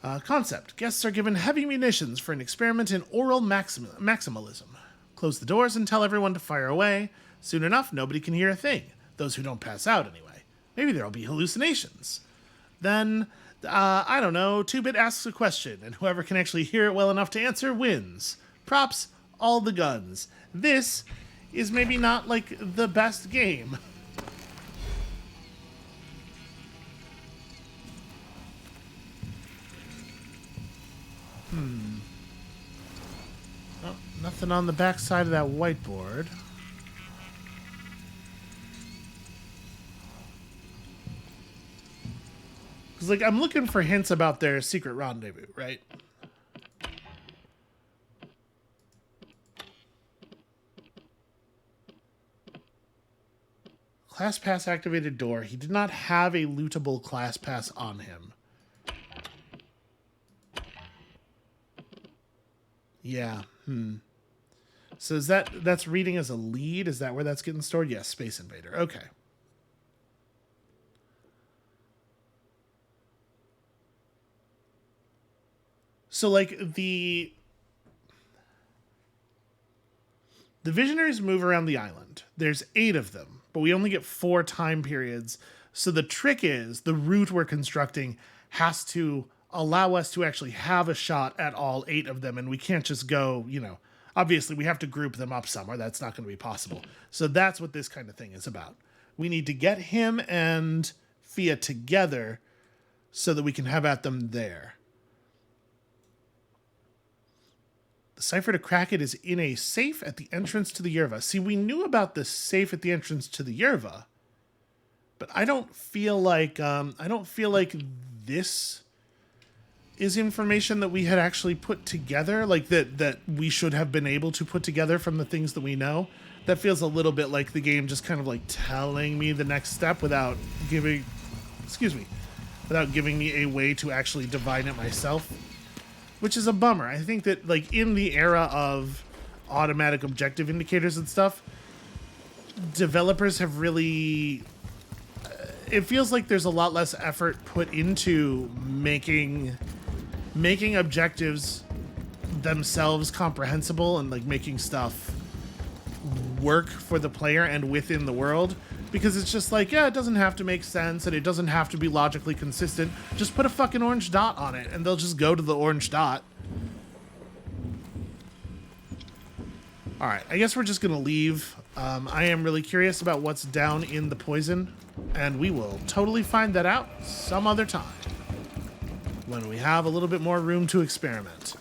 Concept. Guests are given heavy munitions for an experiment in oral maximalism. Close the doors and tell everyone to fire away. Soon enough, nobody can hear a thing. Those who don't pass out, anyway. Maybe there'll be hallucinations. Then, I don't know, 2-Bit asks a question, and whoever can actually hear it well enough to answer wins. Props, all the guns. This is maybe not, like, the best game. Oh, nothing on the back side of that whiteboard. Because, like, I'm looking for hints about their secret rendezvous, right? Class pass activated door. He did not have a lootable class pass on him. Yeah. So is that's reading as a lead? Is that where that's getting stored? Yes, Space Invader. Okay. So like the Visionaries move around the island. There's 8 of them, but we only get 4 time periods. So the trick is the route we're constructing has to allow us to actually have a shot at all 8 of them, and we can't just go, you know, obviously we have to group them up somewhere. That's not going to be possible. So that's what this kind of thing is about. We need to get him and Fia together so that we can have at them there. The cipher to crack it is in a safe at the entrance to the Yerva. See, we knew about the safe at the entrance to the Yerva, but I don't feel like this is information that we had actually put together, like that we should have been able to put together from the things that we know. That feels a little bit like the game just kind of like telling me the next step without giving me a way to actually divine it myself. which is a bummer. I think that, like, in the era of automatic objective indicators and stuff, developers have really... it feels like there's a lot less effort put into making objectives themselves comprehensible and, like, making stuff work for the player and within the world, because it's just like, yeah, it doesn't have to make sense and it doesn't have to be logically consistent. Just put a fucking orange dot on it and they'll just go to the orange dot. All right, I guess we're just gonna leave. I am really curious about what's down in the poison, and we will totally find that out some other time when we have a little bit more room to experiment.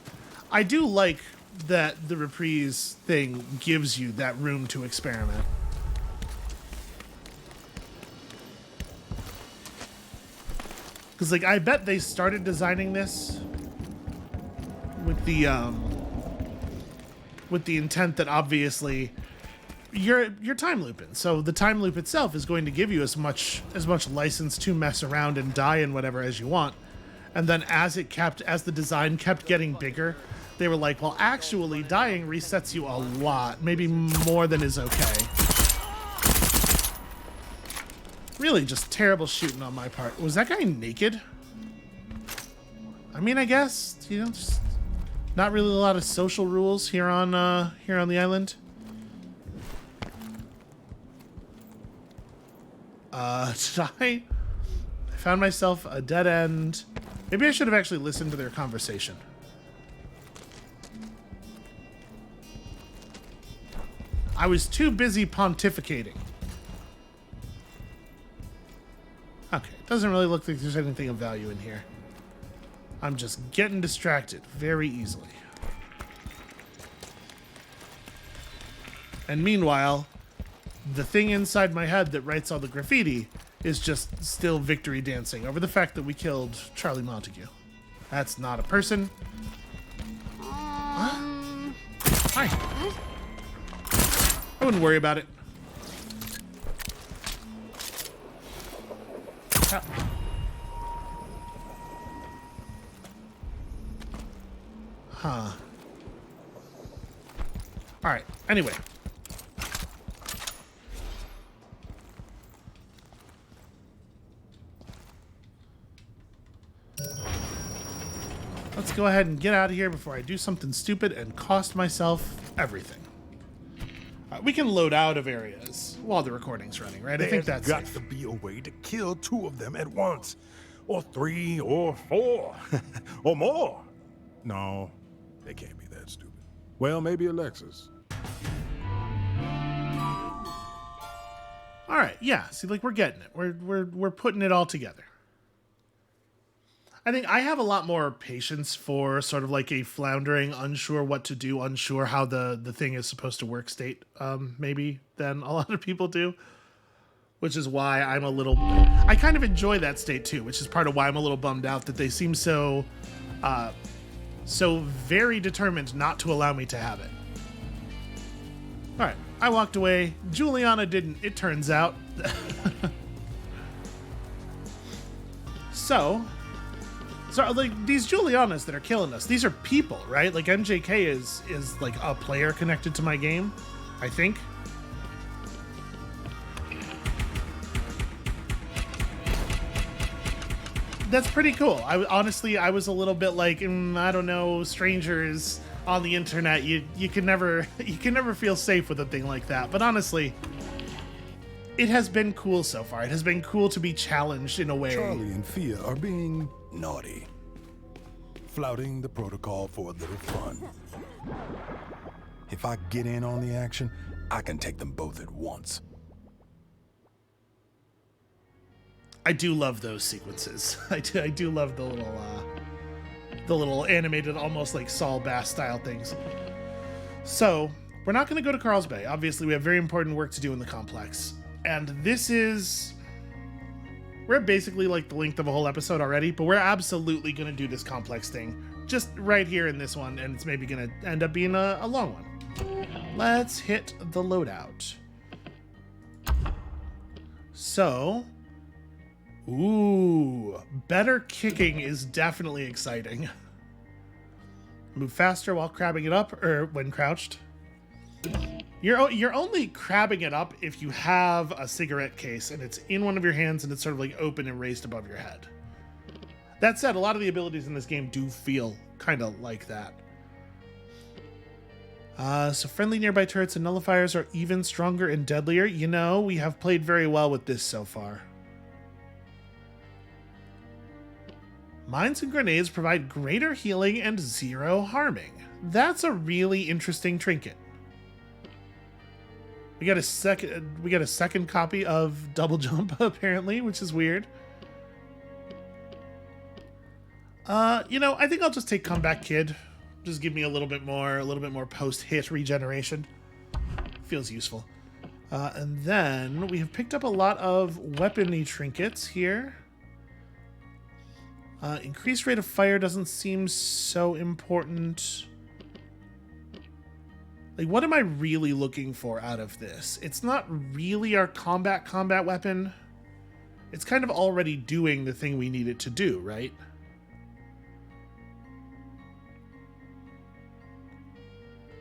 I do like that the reprise thing gives you that room to experiment. Because, like, I bet they started designing this with the intent that obviously you're time looping. So the time loop itself is going to give you as much license to mess around and die and whatever as you want. And then as the design kept getting bigger, they were like, well, actually, dying resets you a lot, maybe more than is okay. Really just terrible shooting on my part. Was that guy naked? I mean, I guess, you know, just not really a lot of social rules here on the island. I found myself a dead end. Maybe I should have actually listened to their conversation. I was too busy pontificating. Okay, doesn't really look like there's anything of value in here. I'm just getting distracted very easily. And meanwhile, the thing inside my head that writes all the graffiti is just still victory dancing over the fact that we killed Charlie Montague. That's not a person. Hi. I wouldn't worry about it. Ah. Huh. Alright, anyway. Let's go ahead and get out of here before I do something stupid and cost myself everything. We can load out of areas while the recording's running, right? I think that's got safe. to be a way to kill 2 of them at once. Or 3, or 4, or more. No, they can't be that stupid. Well, maybe Alexis. All right, yeah. See, like, we're getting it. We're putting it all together. I think I have a lot more patience for sort of like a floundering, unsure what to do, unsure how the thing is supposed to work state, maybe, than a lot of people do. Which is why I'm a little... I kind of enjoy that state too, which is part of why I'm a little bummed out that they seem so very determined not to allow me to have it. All right, I walked away. Juliana didn't, it turns out. So, like, these Julianas that are killing us, these are people, right? Like, MJK is like a player connected to my game, I think. That's pretty cool. Honestly, I was a little bit like, I don't know, strangers on the internet. You can never feel safe with a thing like that. But honestly, it has been cool so far. It has been cool to be challenged in a way. Charlie and Fia are being naughty. Flouting the protocol for a little fun. If I get in on the action, I can take them both at once. I do love those sequences. I do love the little animated, almost like Saul Bass style things. So we're not going to go to Carl's Bay. Obviously, we have very important work to do in the complex, and we're basically like the length of a whole episode already. But we're absolutely going to do this complex thing just right here in this one, and it's maybe going to end up being a long one. Let's hit the loadout. So. Ooh, better kicking is definitely exciting. Move faster while crabbing it up, or when crouched. You're only crabbing it up if you have a cigarette case and it's in one of your hands and it's sort of like open and raised above your head. That said, a lot of the abilities in this game do feel kind of like that. So friendly nearby turrets and nullifiers are even stronger and deadlier. You know, we have played very well with this so far. Mines and grenades provide greater healing and 0 harming. That's a really interesting trinket. We got a second copy of Double Jump apparently, which is weird. You know, I think I'll just take Comeback Kid. Just give me a little bit more post-hit regeneration. Feels useful. And then we have picked up a lot of weapony trinkets here. Increased rate of fire doesn't seem so important. Like, what am I really looking for out of this? It's not really our combat weapon. It's kind of already doing the thing we need it to do, right?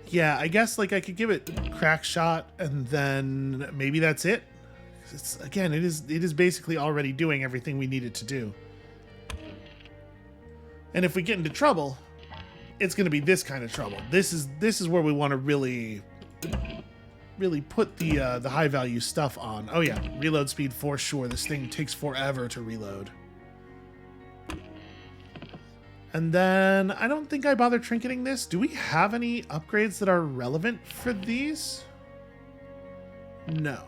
Yeah, I guess like I could give it crack shot and then maybe that's it. It's, again, it is basically already doing everything we need it to do. And if we get into trouble, it's going to be this kind of trouble. This is where we want to really put the high value stuff on. Oh yeah, reload speed for sure. This thing takes forever to reload. And then I don't think I bother trinketing this. Do we have any upgrades that are relevant for these? No.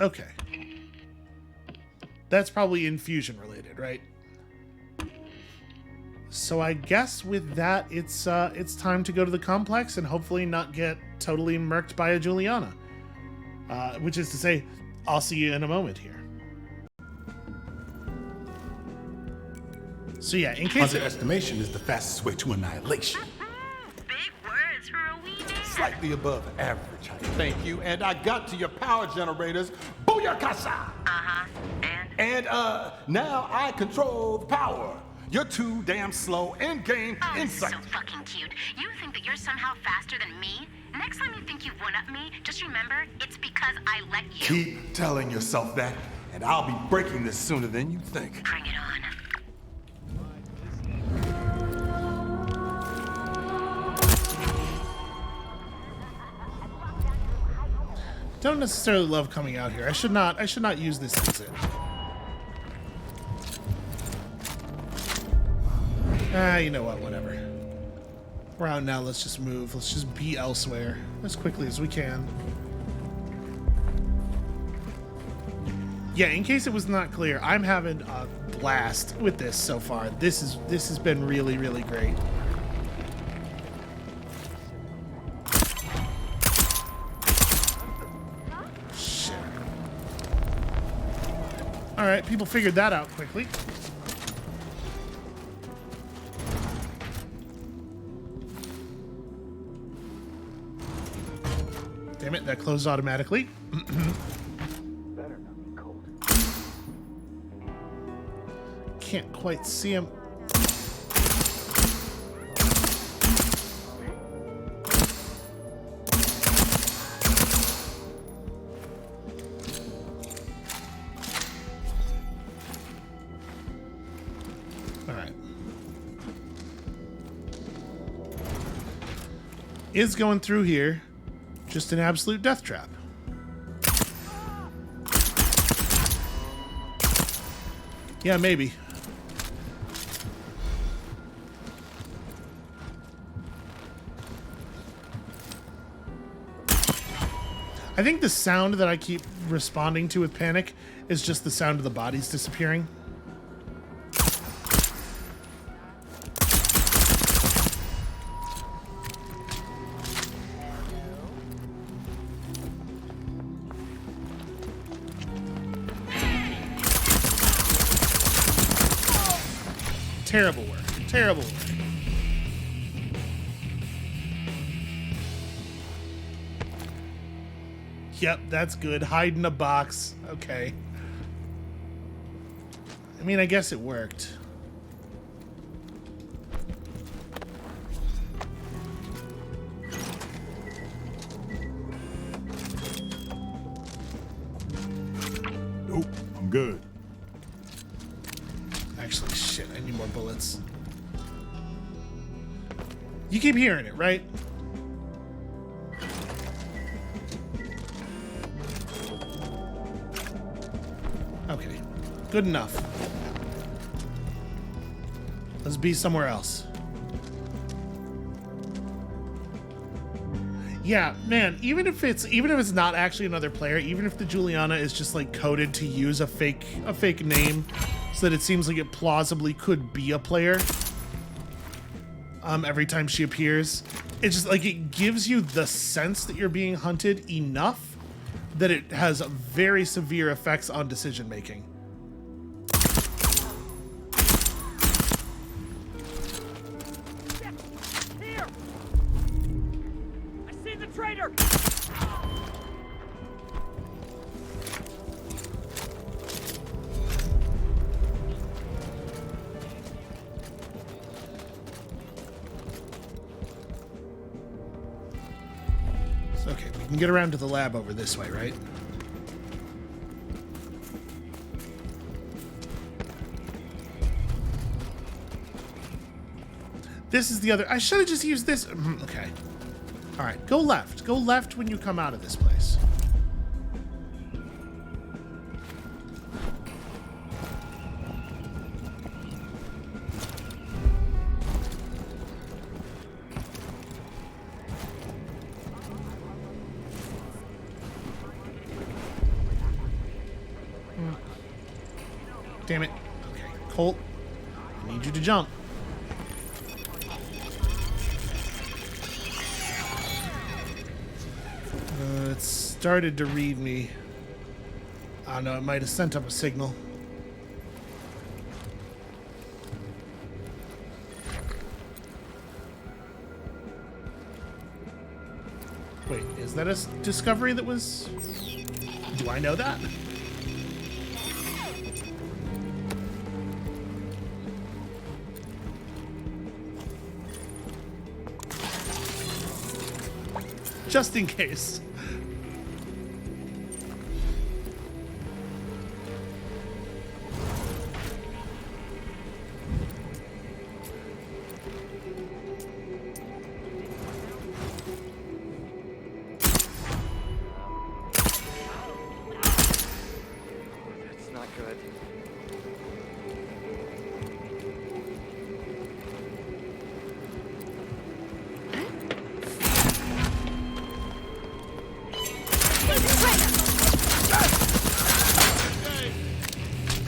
Okay. That's probably infusion related, right? So I guess with that, it's time to go to the complex and hopefully not get totally murked by a Juliana. Which is to say, I'll see you in a moment here. So yeah, in case Underestimation is the fastest way to annihilation. Big words for a wee man. Slightly above average. Thank you. And I got to your power generators. Booyakasha! Uh-huh. And now I control the power. You're too damn slow. End game. Oh, this is Insight. so fucking cute. You think that you're somehow faster than me? Next time you think you've one-up me, just remember, it's because I let you. Keep telling yourself that, and I'll be breaking this sooner than you think. Bring it on. don't necessarily love coming out here. I should not use this exit. You know what, whatever. We're out now, let's just move. Let's just be elsewhere as quickly as we can. Yeah, in case it was not clear, I'm having a blast with this so far. This has been really, really great. Shit. Alright, people figured that out quickly. Damn it, that closed automatically. Better not be cold. Can't quite see him. All right. Is going through here just an absolute death trap? Yeah, maybe. I think the sound that I keep responding to with panic is just the sound of the bodies disappearing. Terrible work. Terrible work. Yep, that's good. Hide in a box. Okay. I mean, I guess it worked. good. Actually, shit, I need more bullets. You keep hearing it, right? Okay, good enough. Let's be somewhere else. Yeah, man, even if it's not actually another player, even if the Juliana is just like coded to use a fake name so that it seems like it plausibly could be a player every time she appears, it's just like it gives you the sense that you're being hunted enough that it has very severe effects on decision making. Here! I see the traitor! Okay, we can get around to the lab over this way, right? This is the other... I should have just used this... Okay. Alright, go left. Go left when you come out of this place. Damn it. Okay, Colt, I need you to jump. It started to read me. I don't know, it might have sent up a signal. Wait, is that a discovery that was... Do I know that? Just in case. That's not good.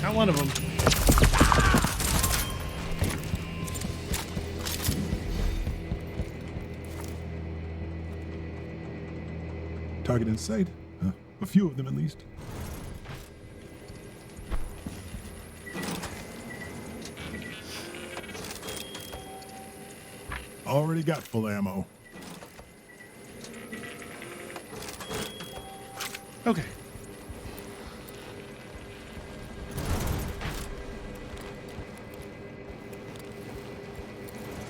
Got one of them. Target in sight. A few of them, at least. Already got full ammo. Okay.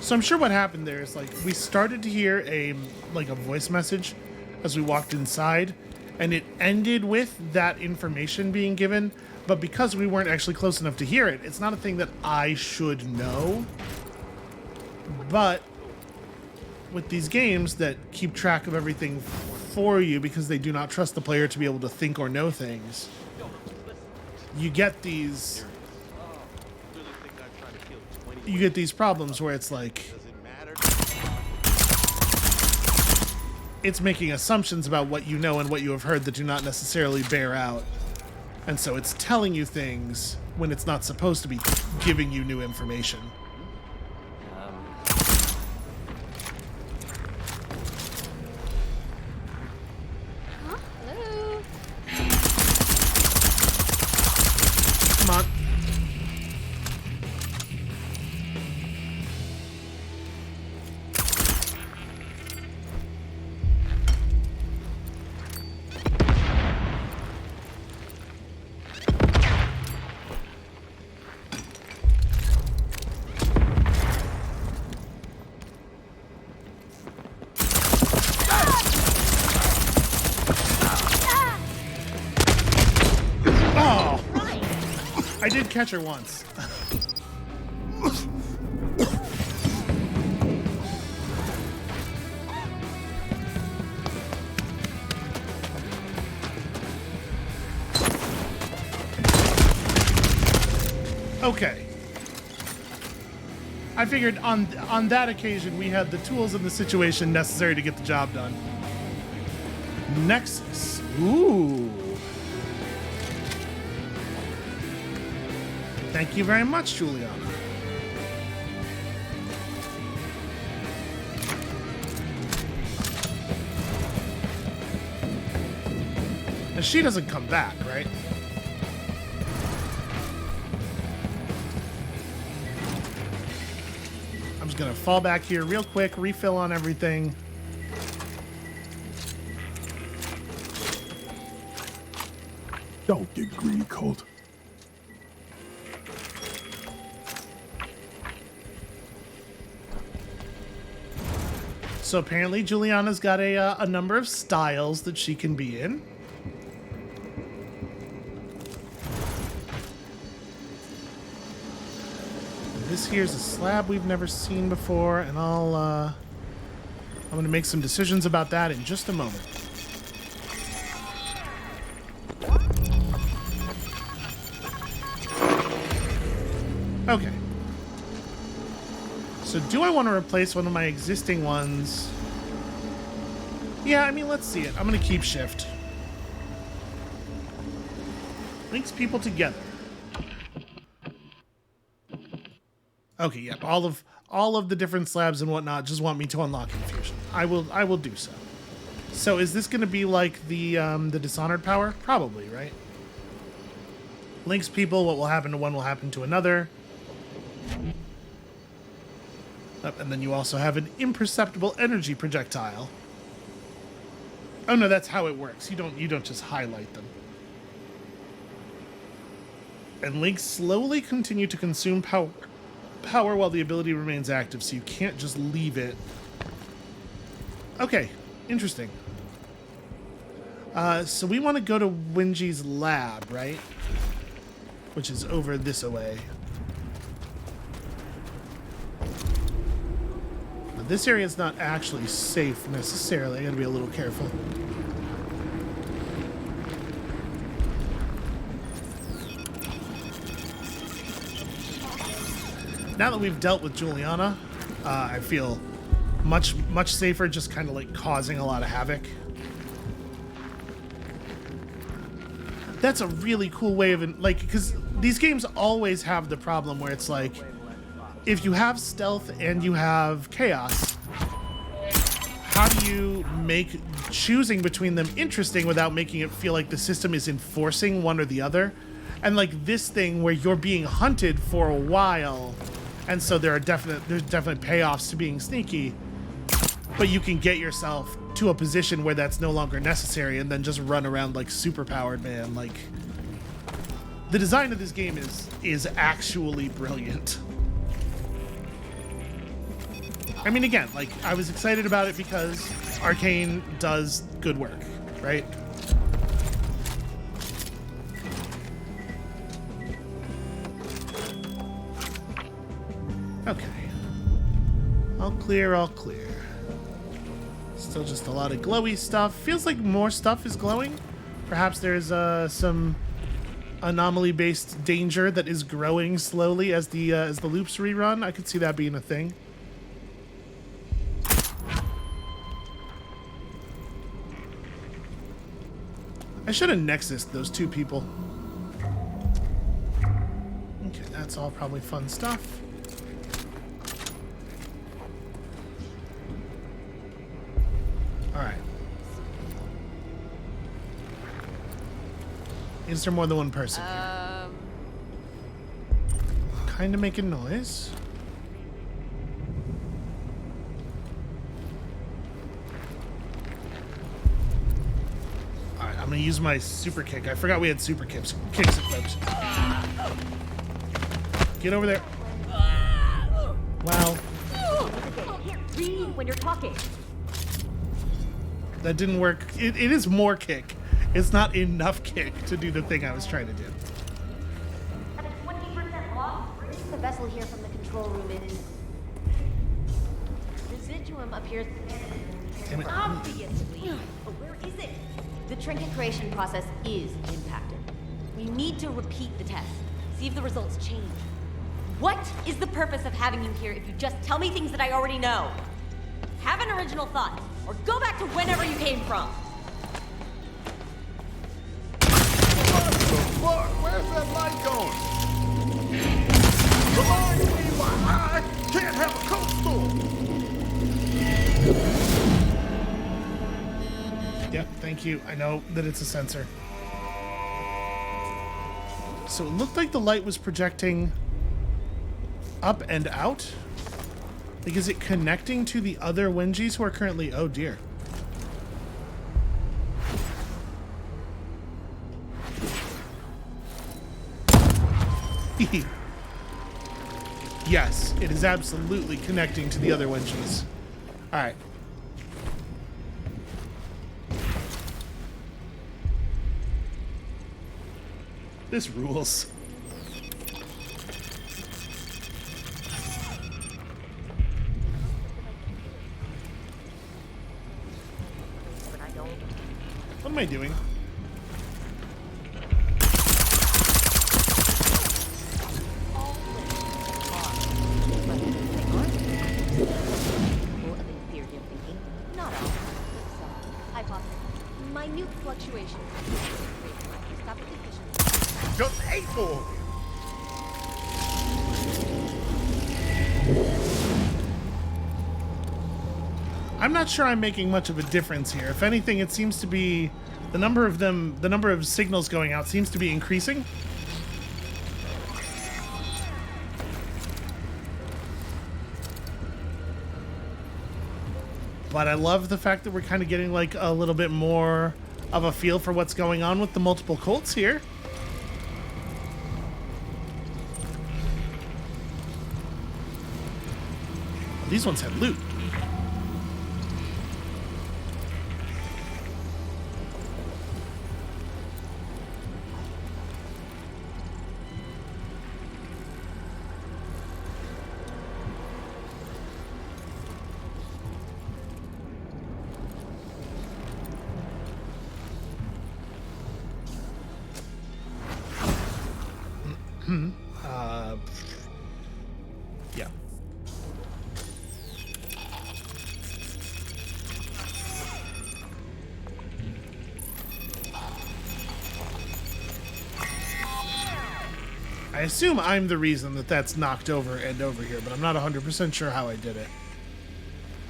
So I'm sure what happened there is like we started to hear a voice message as we walked inside, and it ended with that information being given, but because we weren't actually close enough to hear it, it's not a thing that I should know. But with these games that keep track of everything for you because they do not trust the player to be able to think or know things, you get these problems where it's like it's making assumptions about what you know and what you have heard that do not necessarily bear out, and so it's telling you things when it's not supposed to be giving you new information. Hello? Come on. did catch her once. Okay. I figured on that occasion we had the tools and the situation necessary to get the job done. Nexus. Ooh. Thank you very much, Juliana. And she doesn't come back, right? I'm just gonna fall back here real quick, refill on everything. Don't get greedy, Colt. So apparently Juliana's got a number of styles that she can be in. This here's a slab we've never seen before, and I'm gonna make some decisions about that in just a moment. Okay. So do I want to replace one of my existing ones? Yeah, I mean, let's see it. I'm going to keep shift. Links people together. Okay, yep. All of the different slabs and whatnot just want me to unlock infusion. I will do so. So is this going to be like the Dishonored power? Probably, right? Links people, what will happen to one will happen to another. And then you also have an imperceptible energy projectile. Oh no, that's how it works. You don't just highlight them. And links slowly continue to consume power while the ability remains active, so you can't just leave it. Okay, interesting. So we want to go to Wingy's lab, right? Which is over this away. This area is not actually safe necessarily. I gotta be a little careful. Now that we've dealt with Juliana, I feel much safer just kind of like causing a lot of havoc. That's a really cool way of, like, because these games always have the problem where it's like, if you have stealth and you have chaos, how do you make choosing between them interesting without making it feel like the system is enforcing one or the other? And like this thing where you're being hunted for a while, and so there's definite payoffs to being sneaky, but you can get yourself to a position where that's no longer necessary and then just run around like superpowered, man. Like, the design of this game is actually brilliant. I mean, again, like, I was excited about it because Arcane does good work, right? Okay. All clear, all clear. Still just a lot of glowy stuff. Feels like more stuff is glowing. Perhaps there's some anomaly-based danger that is growing slowly as the loops rerun. I could see that being a thing. I should have nexused those two people. Okay, that's all probably fun stuff. Alright. Is there more than one person here? Kind of making noise. Alright, I'm gonna use my super kick. I forgot we had super kicks equipped. Get over there. Wow. Read when you're talking. That didn't work. It is more kick. It's not enough kick to do the thing I was trying to do. vessel here from the control room is... Residuum appears... Damn it. Obviously. But where is it? The trinket creation process is impacted. We need to repeat the test. See if the results change. What is the purpose of having you here if you just tell me things that I already know? Have an original thought, or go back to whenever you came from. Fuck, where's that light going? Remind me why I can't have a coastal. Yep, thank you. I know that it's a sensor. So it looked like the light was projecting up and out. Like, is it connecting to the other Wenjis who are currently... Oh, dear. Yes, it is absolutely connecting to the other Wenjis. All right. This rules. What am I doing? Minute fluctuations. Just 8 more. I'm not sure I'm making much of a difference here. If anything, it seems to be the number of signals going out seems to be increasing. But I love the fact that we're kind of getting like a little bit more of a feel for what's going on with the multiple cults here. These ones had loot. Yeah. I assume I'm the reason that that's knocked over and over here, but I'm not 100% sure how I did it.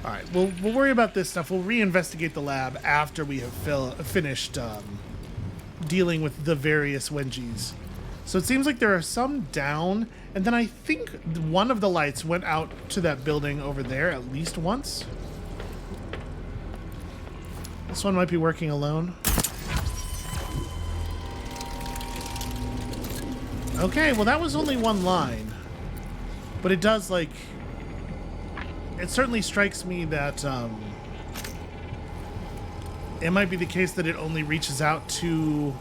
All right, we'll worry about this stuff. We'll reinvestigate the lab after we have finished dealing with the various Wenjis. So it seems like there are some down, and then I think one of the lights went out to that building over there at least once. This one might be working alone. Okay, well that was only one line. But it does, like... It certainly strikes me that it might be the case that it only reaches out to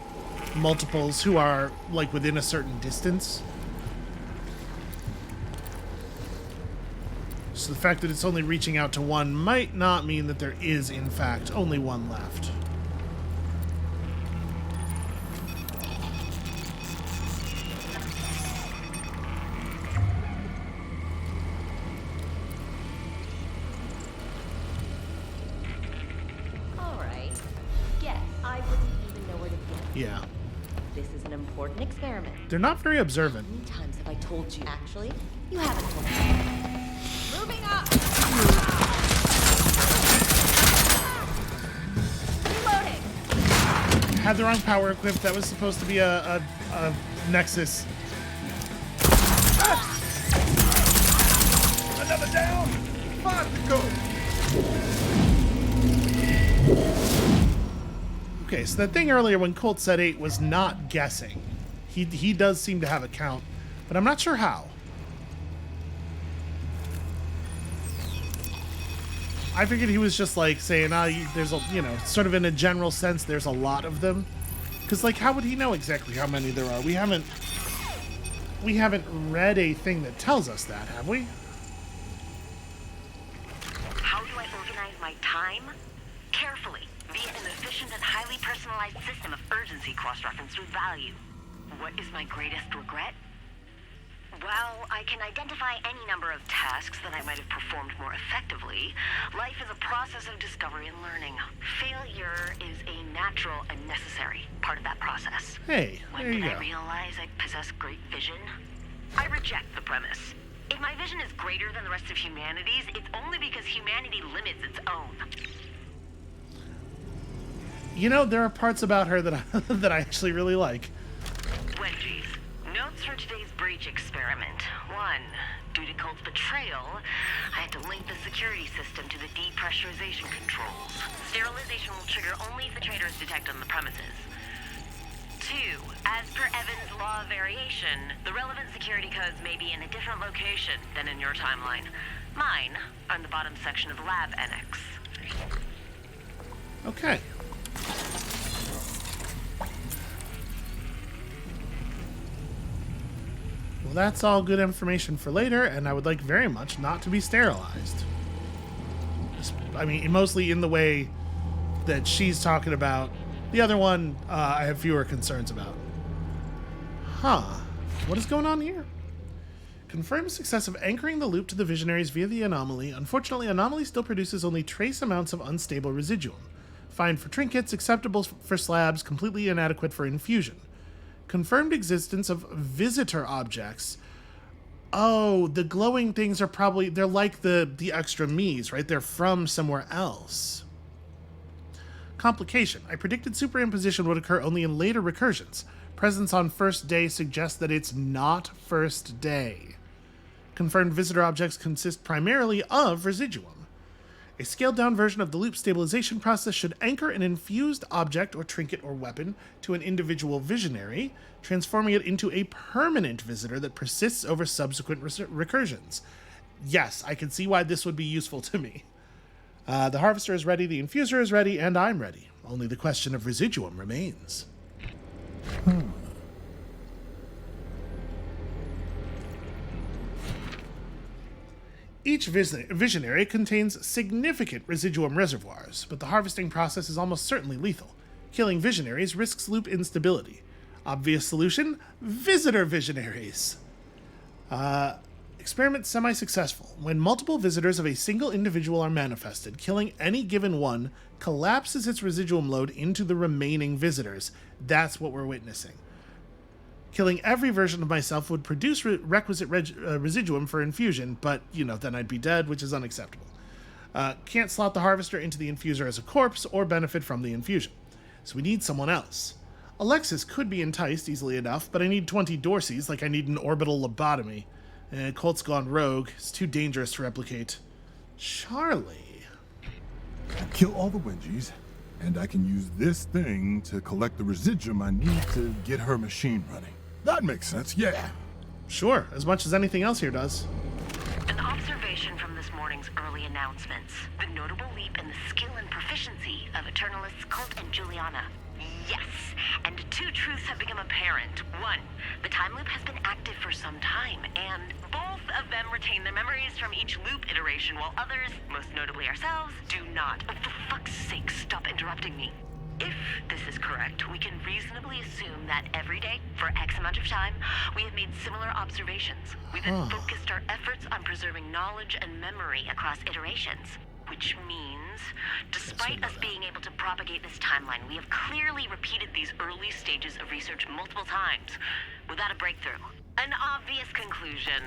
multiples who are, like, within a certain distance. So the fact that it's only reaching out to one might not mean that there is, in fact, only one left. Yeah. This is an important experiment. They're not very observant. How many times have I told you? Actually, you haven't told me. Moving up! Reloading! Had the wrong power equipped. That was supposed to be a Nexus. Ah! Another down! 5 to go! Okay, so that thing earlier when Colt said 8 was not guessing. He does seem to have a count, but I'm not sure how. I figured he was just like saying, there's a, you know, sort of in a general sense, there's a lot of them. Because, like, how would he know exactly how many there are? We haven't we haven't read a thing that tells us that, have we? How do I organize my time? Carefully, via an efficient and highly personalized system of urgency cross-referenced with value. What is my greatest regret? Well, I can identify any number of tasks that I might have performed more effectively. Life is a process of discovery and learning. Failure is a natural and necessary part of that process. Hey, When there you did go. I realize I possess great vision? I reject the premise. If my vision is greater than the rest of humanity's, it's only because humanity limits its own. You know, there are parts about her that that I actually really like. Wendy's. Notes for today's breach experiment. 1. Due to Colt's betrayal, I had to link the security system to the depressurization controls. Sterilization will trigger only if the traitor is detected on the premises. 2. As per Evans' law of variation, the relevant security codes may be in a different location than in your timeline. Mine are in the bottom section of the lab annex. Okay. Well, that's all good information for later, and I would like very much not to be sterilized. I mean, mostly in the way that she's talking about. The other one, I have fewer concerns about. Huh. What is going on here? Confirmed success of anchoring the loop to the visionaries via the anomaly. Unfortunately, anomaly still produces only trace amounts of unstable residuum. Fine for trinkets, acceptable for slabs, completely inadequate for infusion. Confirmed existence of visitor objects. Oh, the glowing things are probably, they're like the extra me's, right? They're from somewhere else. Complication. I predicted superimposition would occur only in later recursions. Presence on first day suggests that it's not first day. Confirmed visitor objects consist primarily of residuum. A scaled-down version of the loop stabilization process should anchor an infused object or trinket or weapon to an individual visionary, transforming it into a permanent visitor that persists over subsequent recursions. Yes, I can see why this would be useful to me. The harvester is ready, the infuser is ready, and I'm ready. Only the question of residuum remains. Each visionary contains significant residuum reservoirs, but the harvesting process is almost certainly lethal. Killing visionaries risks loop instability. Obvious solution? Visitor visionaries. Experiment semi-successful. When multiple visitors of a single individual are manifested, killing any given one collapses its residuum load into the remaining visitors. That's what we're witnessing. Killing every version of myself would produce requisite residuum for infusion, but, you know, then I'd be dead, which is unacceptable. Can't slot the harvester into the infuser as a corpse or benefit from the infusion. So we need someone else. Alexis could be enticed easily enough, but I need 20 Dorseys like I need an orbital lobotomy. Colt's gone rogue. It's too dangerous to replicate. Charlie. Kill all the Wengies, and I can use this thing to collect the residuum I need to get her machine running. That makes sense, yeah. Sure, as much as anything else here does. An observation from this morning's early announcements. The notable leap in the skill and proficiency of Eternalists Colt and Juliana. Yes, and 2 truths have become apparent. 1, the time loop has been active for some time, and both of them retain their memories from each loop iteration, while others, most notably ourselves, do not. Oh, for fuck's sake, stop interrupting me. If this is correct, we can reasonably assume that every day, for X amount of time, we have made similar observations. We then focused our efforts on preserving knowledge and memory across iterations. Which means, despite us being able to propagate this timeline, we have clearly repeated these early stages of research multiple times, without a breakthrough. An obvious conclusion,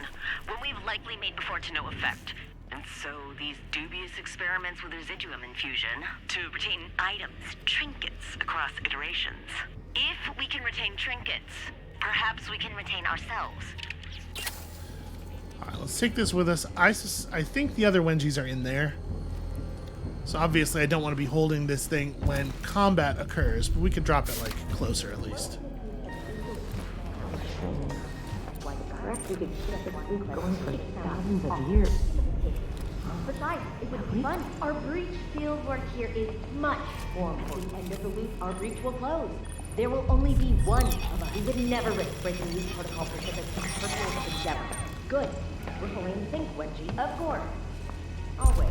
one we've likely made before to no effect. And so these dubious experiments with residuum infusion to retain items, trinkets, across iterations. If we can retain trinkets, perhaps we can retain ourselves. Alright, let's take this with us. I think the other Wengies are in there. So obviously I don't want to be holding this thing when combat occurs, but we could drop it, like, closer at least. Besides, it would be fun. Our breach field work here is much more important. At the end of the loop, our breach will close. There will only be one of us. We would never risk breaking these protocol for such a personal endeavor. Good. We're fully in sync, Wenji. Of course. Always.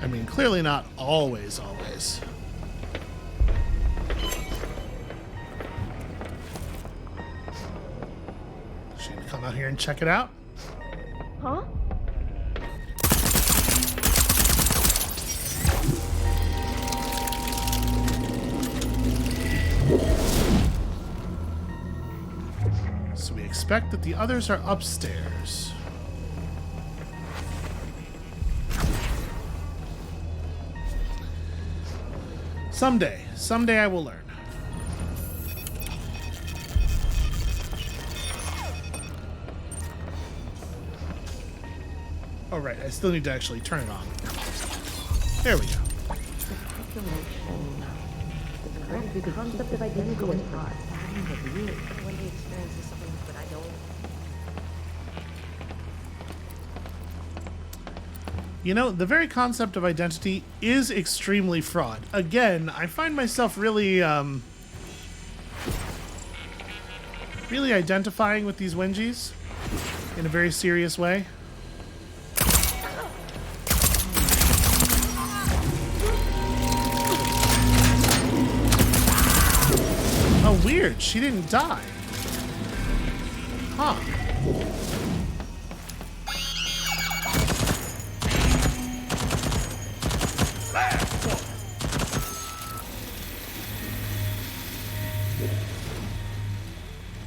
I mean, clearly not always. Should we come out here and check it out? Huh? So we expect that the others are upstairs. Someday I will learn. Oh right, I still need to actually turn it on. There we go. The concept of identity is hard. Wenji experiences something that I don't. You know, the very concept of identity is extremely fraught. Again, I find myself really identifying with these Wenjis in a very serious way. Oh, weird. She didn't die. Huh.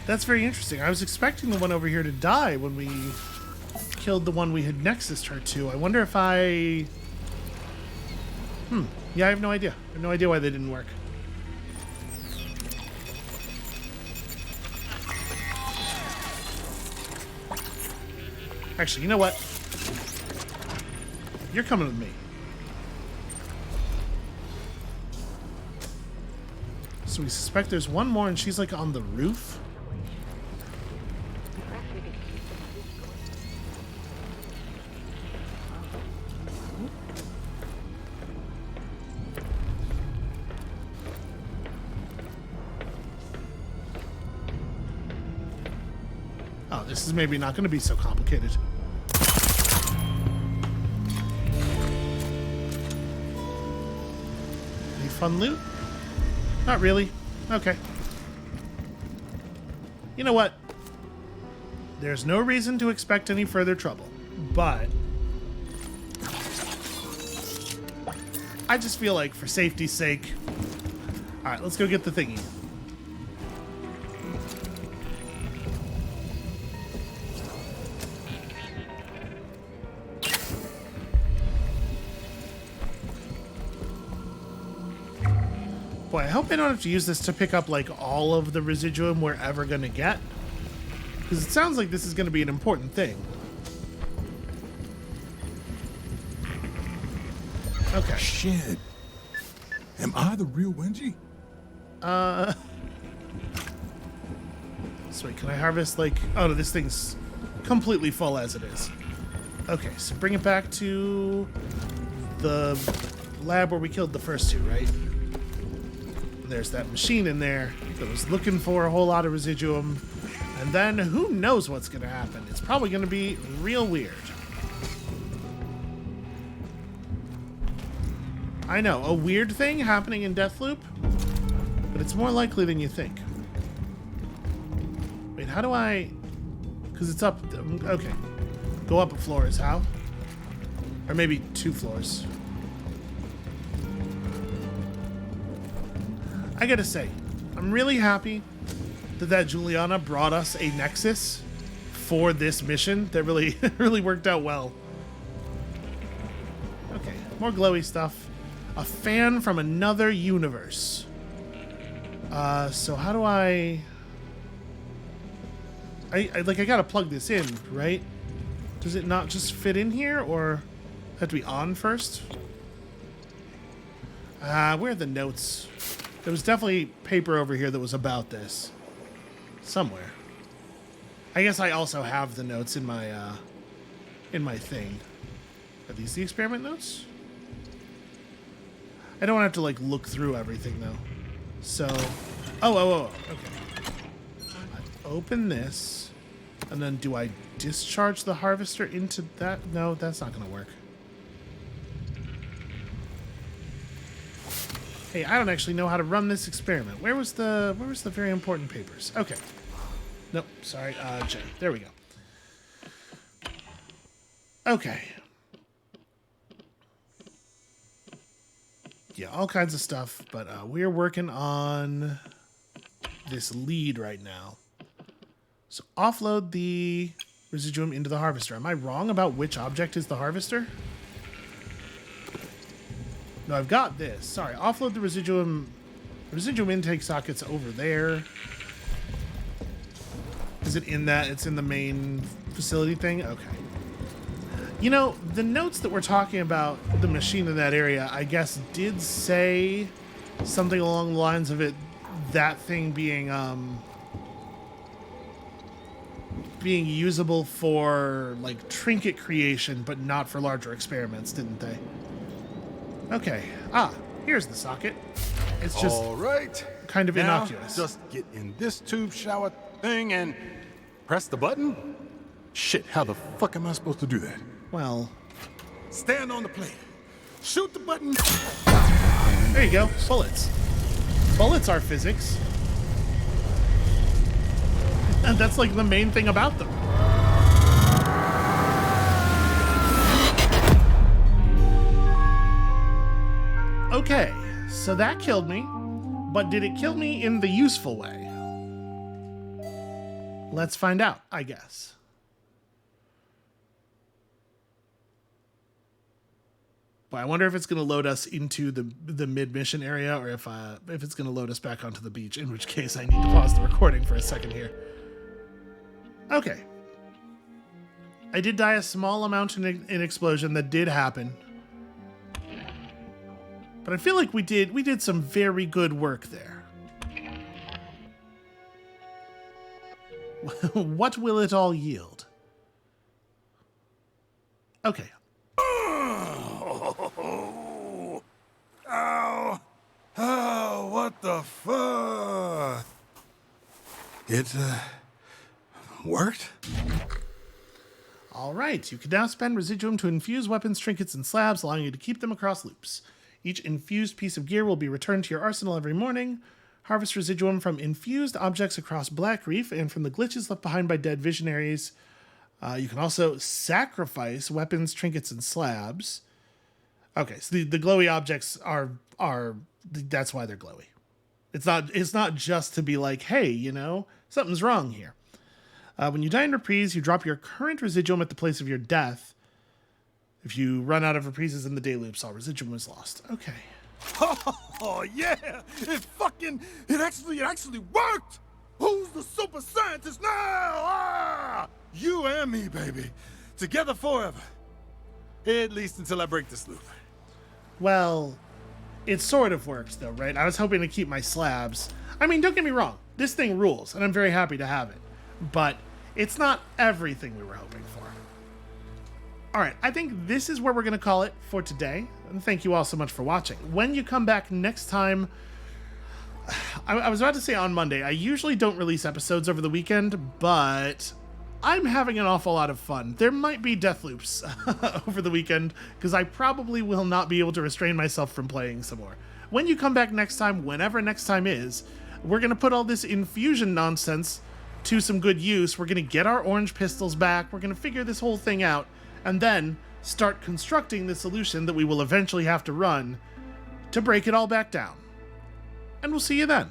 That's very interesting. I was expecting the one over here to die when we killed the one we had nexused her to. I wonder if I... Yeah, I have no idea. I have no idea why they didn't work. Actually, you know what? You're coming with me. So we suspect there's one more and she's like on the roof? Oh, this is maybe not going to be so complicated. Any fun loot? Not really. Okay. You know what? There's no reason to expect any further trouble, but I just feel like for safety's sake. All right, let's go get the thingy. Boy, I hope I don't have to use this to pick up, like, all of the residuum we're ever going to get. Because it sounds like this is going to be an important thing. Okay. Shit. Am I the real Wenji? So wait, can I harvest, like... Oh, no, this thing's completely full as it is. Okay, so bring it back to the lab where we killed the first two, right? There's that machine in there that was looking for a whole lot of residuum. And then who knows what's going to happen. It's probably going to be real weird. I know, a weird thing happening in Deathloop, but it's more likely than you think. Wait, how do I... Because it's up... Okay. Go up a floor is how? Or maybe 2 floors. I gotta say, I'm really happy that Juliana brought us a Nexus for this mission. That really, really worked out well. Okay, more glowy stuff. A fan from another universe. So how do I gotta plug this in, right? Does it not just fit in here, or have to be on first? Where are the notes? There was definitely paper over here that was about this. Somewhere. I guess I also have the notes in my thing. Are these the experiment notes? I don't have to like look through everything though. So, okay. I open this, and then do I discharge the harvester into that? No, that's not gonna work. Hey, I don't actually know how to run this experiment. Where was the very important papers? Okay. Nope, sorry, J. There we go. Okay. Yeah, all kinds of stuff, but we're working on this lead right now. So offload the residuum into the harvester. Am I wrong about which object is the harvester? No, I've got this. Sorry, offload the residuum. Residuum intake socket's over there. Is it in that? It's in the main facility thing? Okay. You know, the notes that we're talking about the machine in that area, I guess, did say something along the lines of that thing being usable for, like, trinket creation, but not for larger experiments, didn't they? Okay. Here's the socket. It's just all right. Kind of now, innocuous. Just get in this tube shower thing and press the button? Shit, how the fuck am I supposed to do that? Well, stand on the plate. Shoot the button. There you go. Bullets. Bullets are physics. And that's like the main thing about them. Okay, so that killed me, but did it kill me in the useful way? Let's find out, I guess. But I wonder if it's going to load us into the mid-mission area, or if it's going to load us back onto the beach, in which case I need to pause the recording for a second here. Okay. I did die a small amount in an explosion that did happen. But I feel like we did some very good work there. What will it all yield? Okay. Oh, what the fuck? It, worked? All right, you can now spend residuum to infuse weapons, trinkets, and slabs, allowing you to keep them across loops. Each infused piece of gear will be returned to your arsenal every morning. Harvest residuum from infused objects across Black Reef and from the glitches left behind by dead visionaries. You can also sacrifice weapons, trinkets, and slabs. Okay, so the glowy objects are that's why they're glowy. It's not just to be like, hey, you know, something's wrong here. When you die in reprise, you drop your current residuum at the place of your death. If you run out of reprises in the day loops, all residuum is lost. Okay. Oh yeah! It actually worked! Who's the super scientist now? Ah! You and me, baby. Together forever. At least until I break this loop. Well, it sort of works though, right? I was hoping to keep my slabs. I mean, don't get me wrong. This thing rules, and I'm very happy to have it. But it's not everything we were hoping for. All right, I think this is where we're going to call it for today. And thank you all so much for watching. When you come back next time, I was about to say on Monday. I usually don't release episodes over the weekend, but I'm having an awful lot of fun. There might be death loops over the weekend, because I probably will not be able to restrain myself from playing some more. When you come back next time, whenever next time is, we're going to put all this infusion nonsense to some good use. We're going to get our orange pistols back. We're going to figure this whole thing out, and then start constructing the solution that we will eventually have to run to break it all back down. And we'll see you then.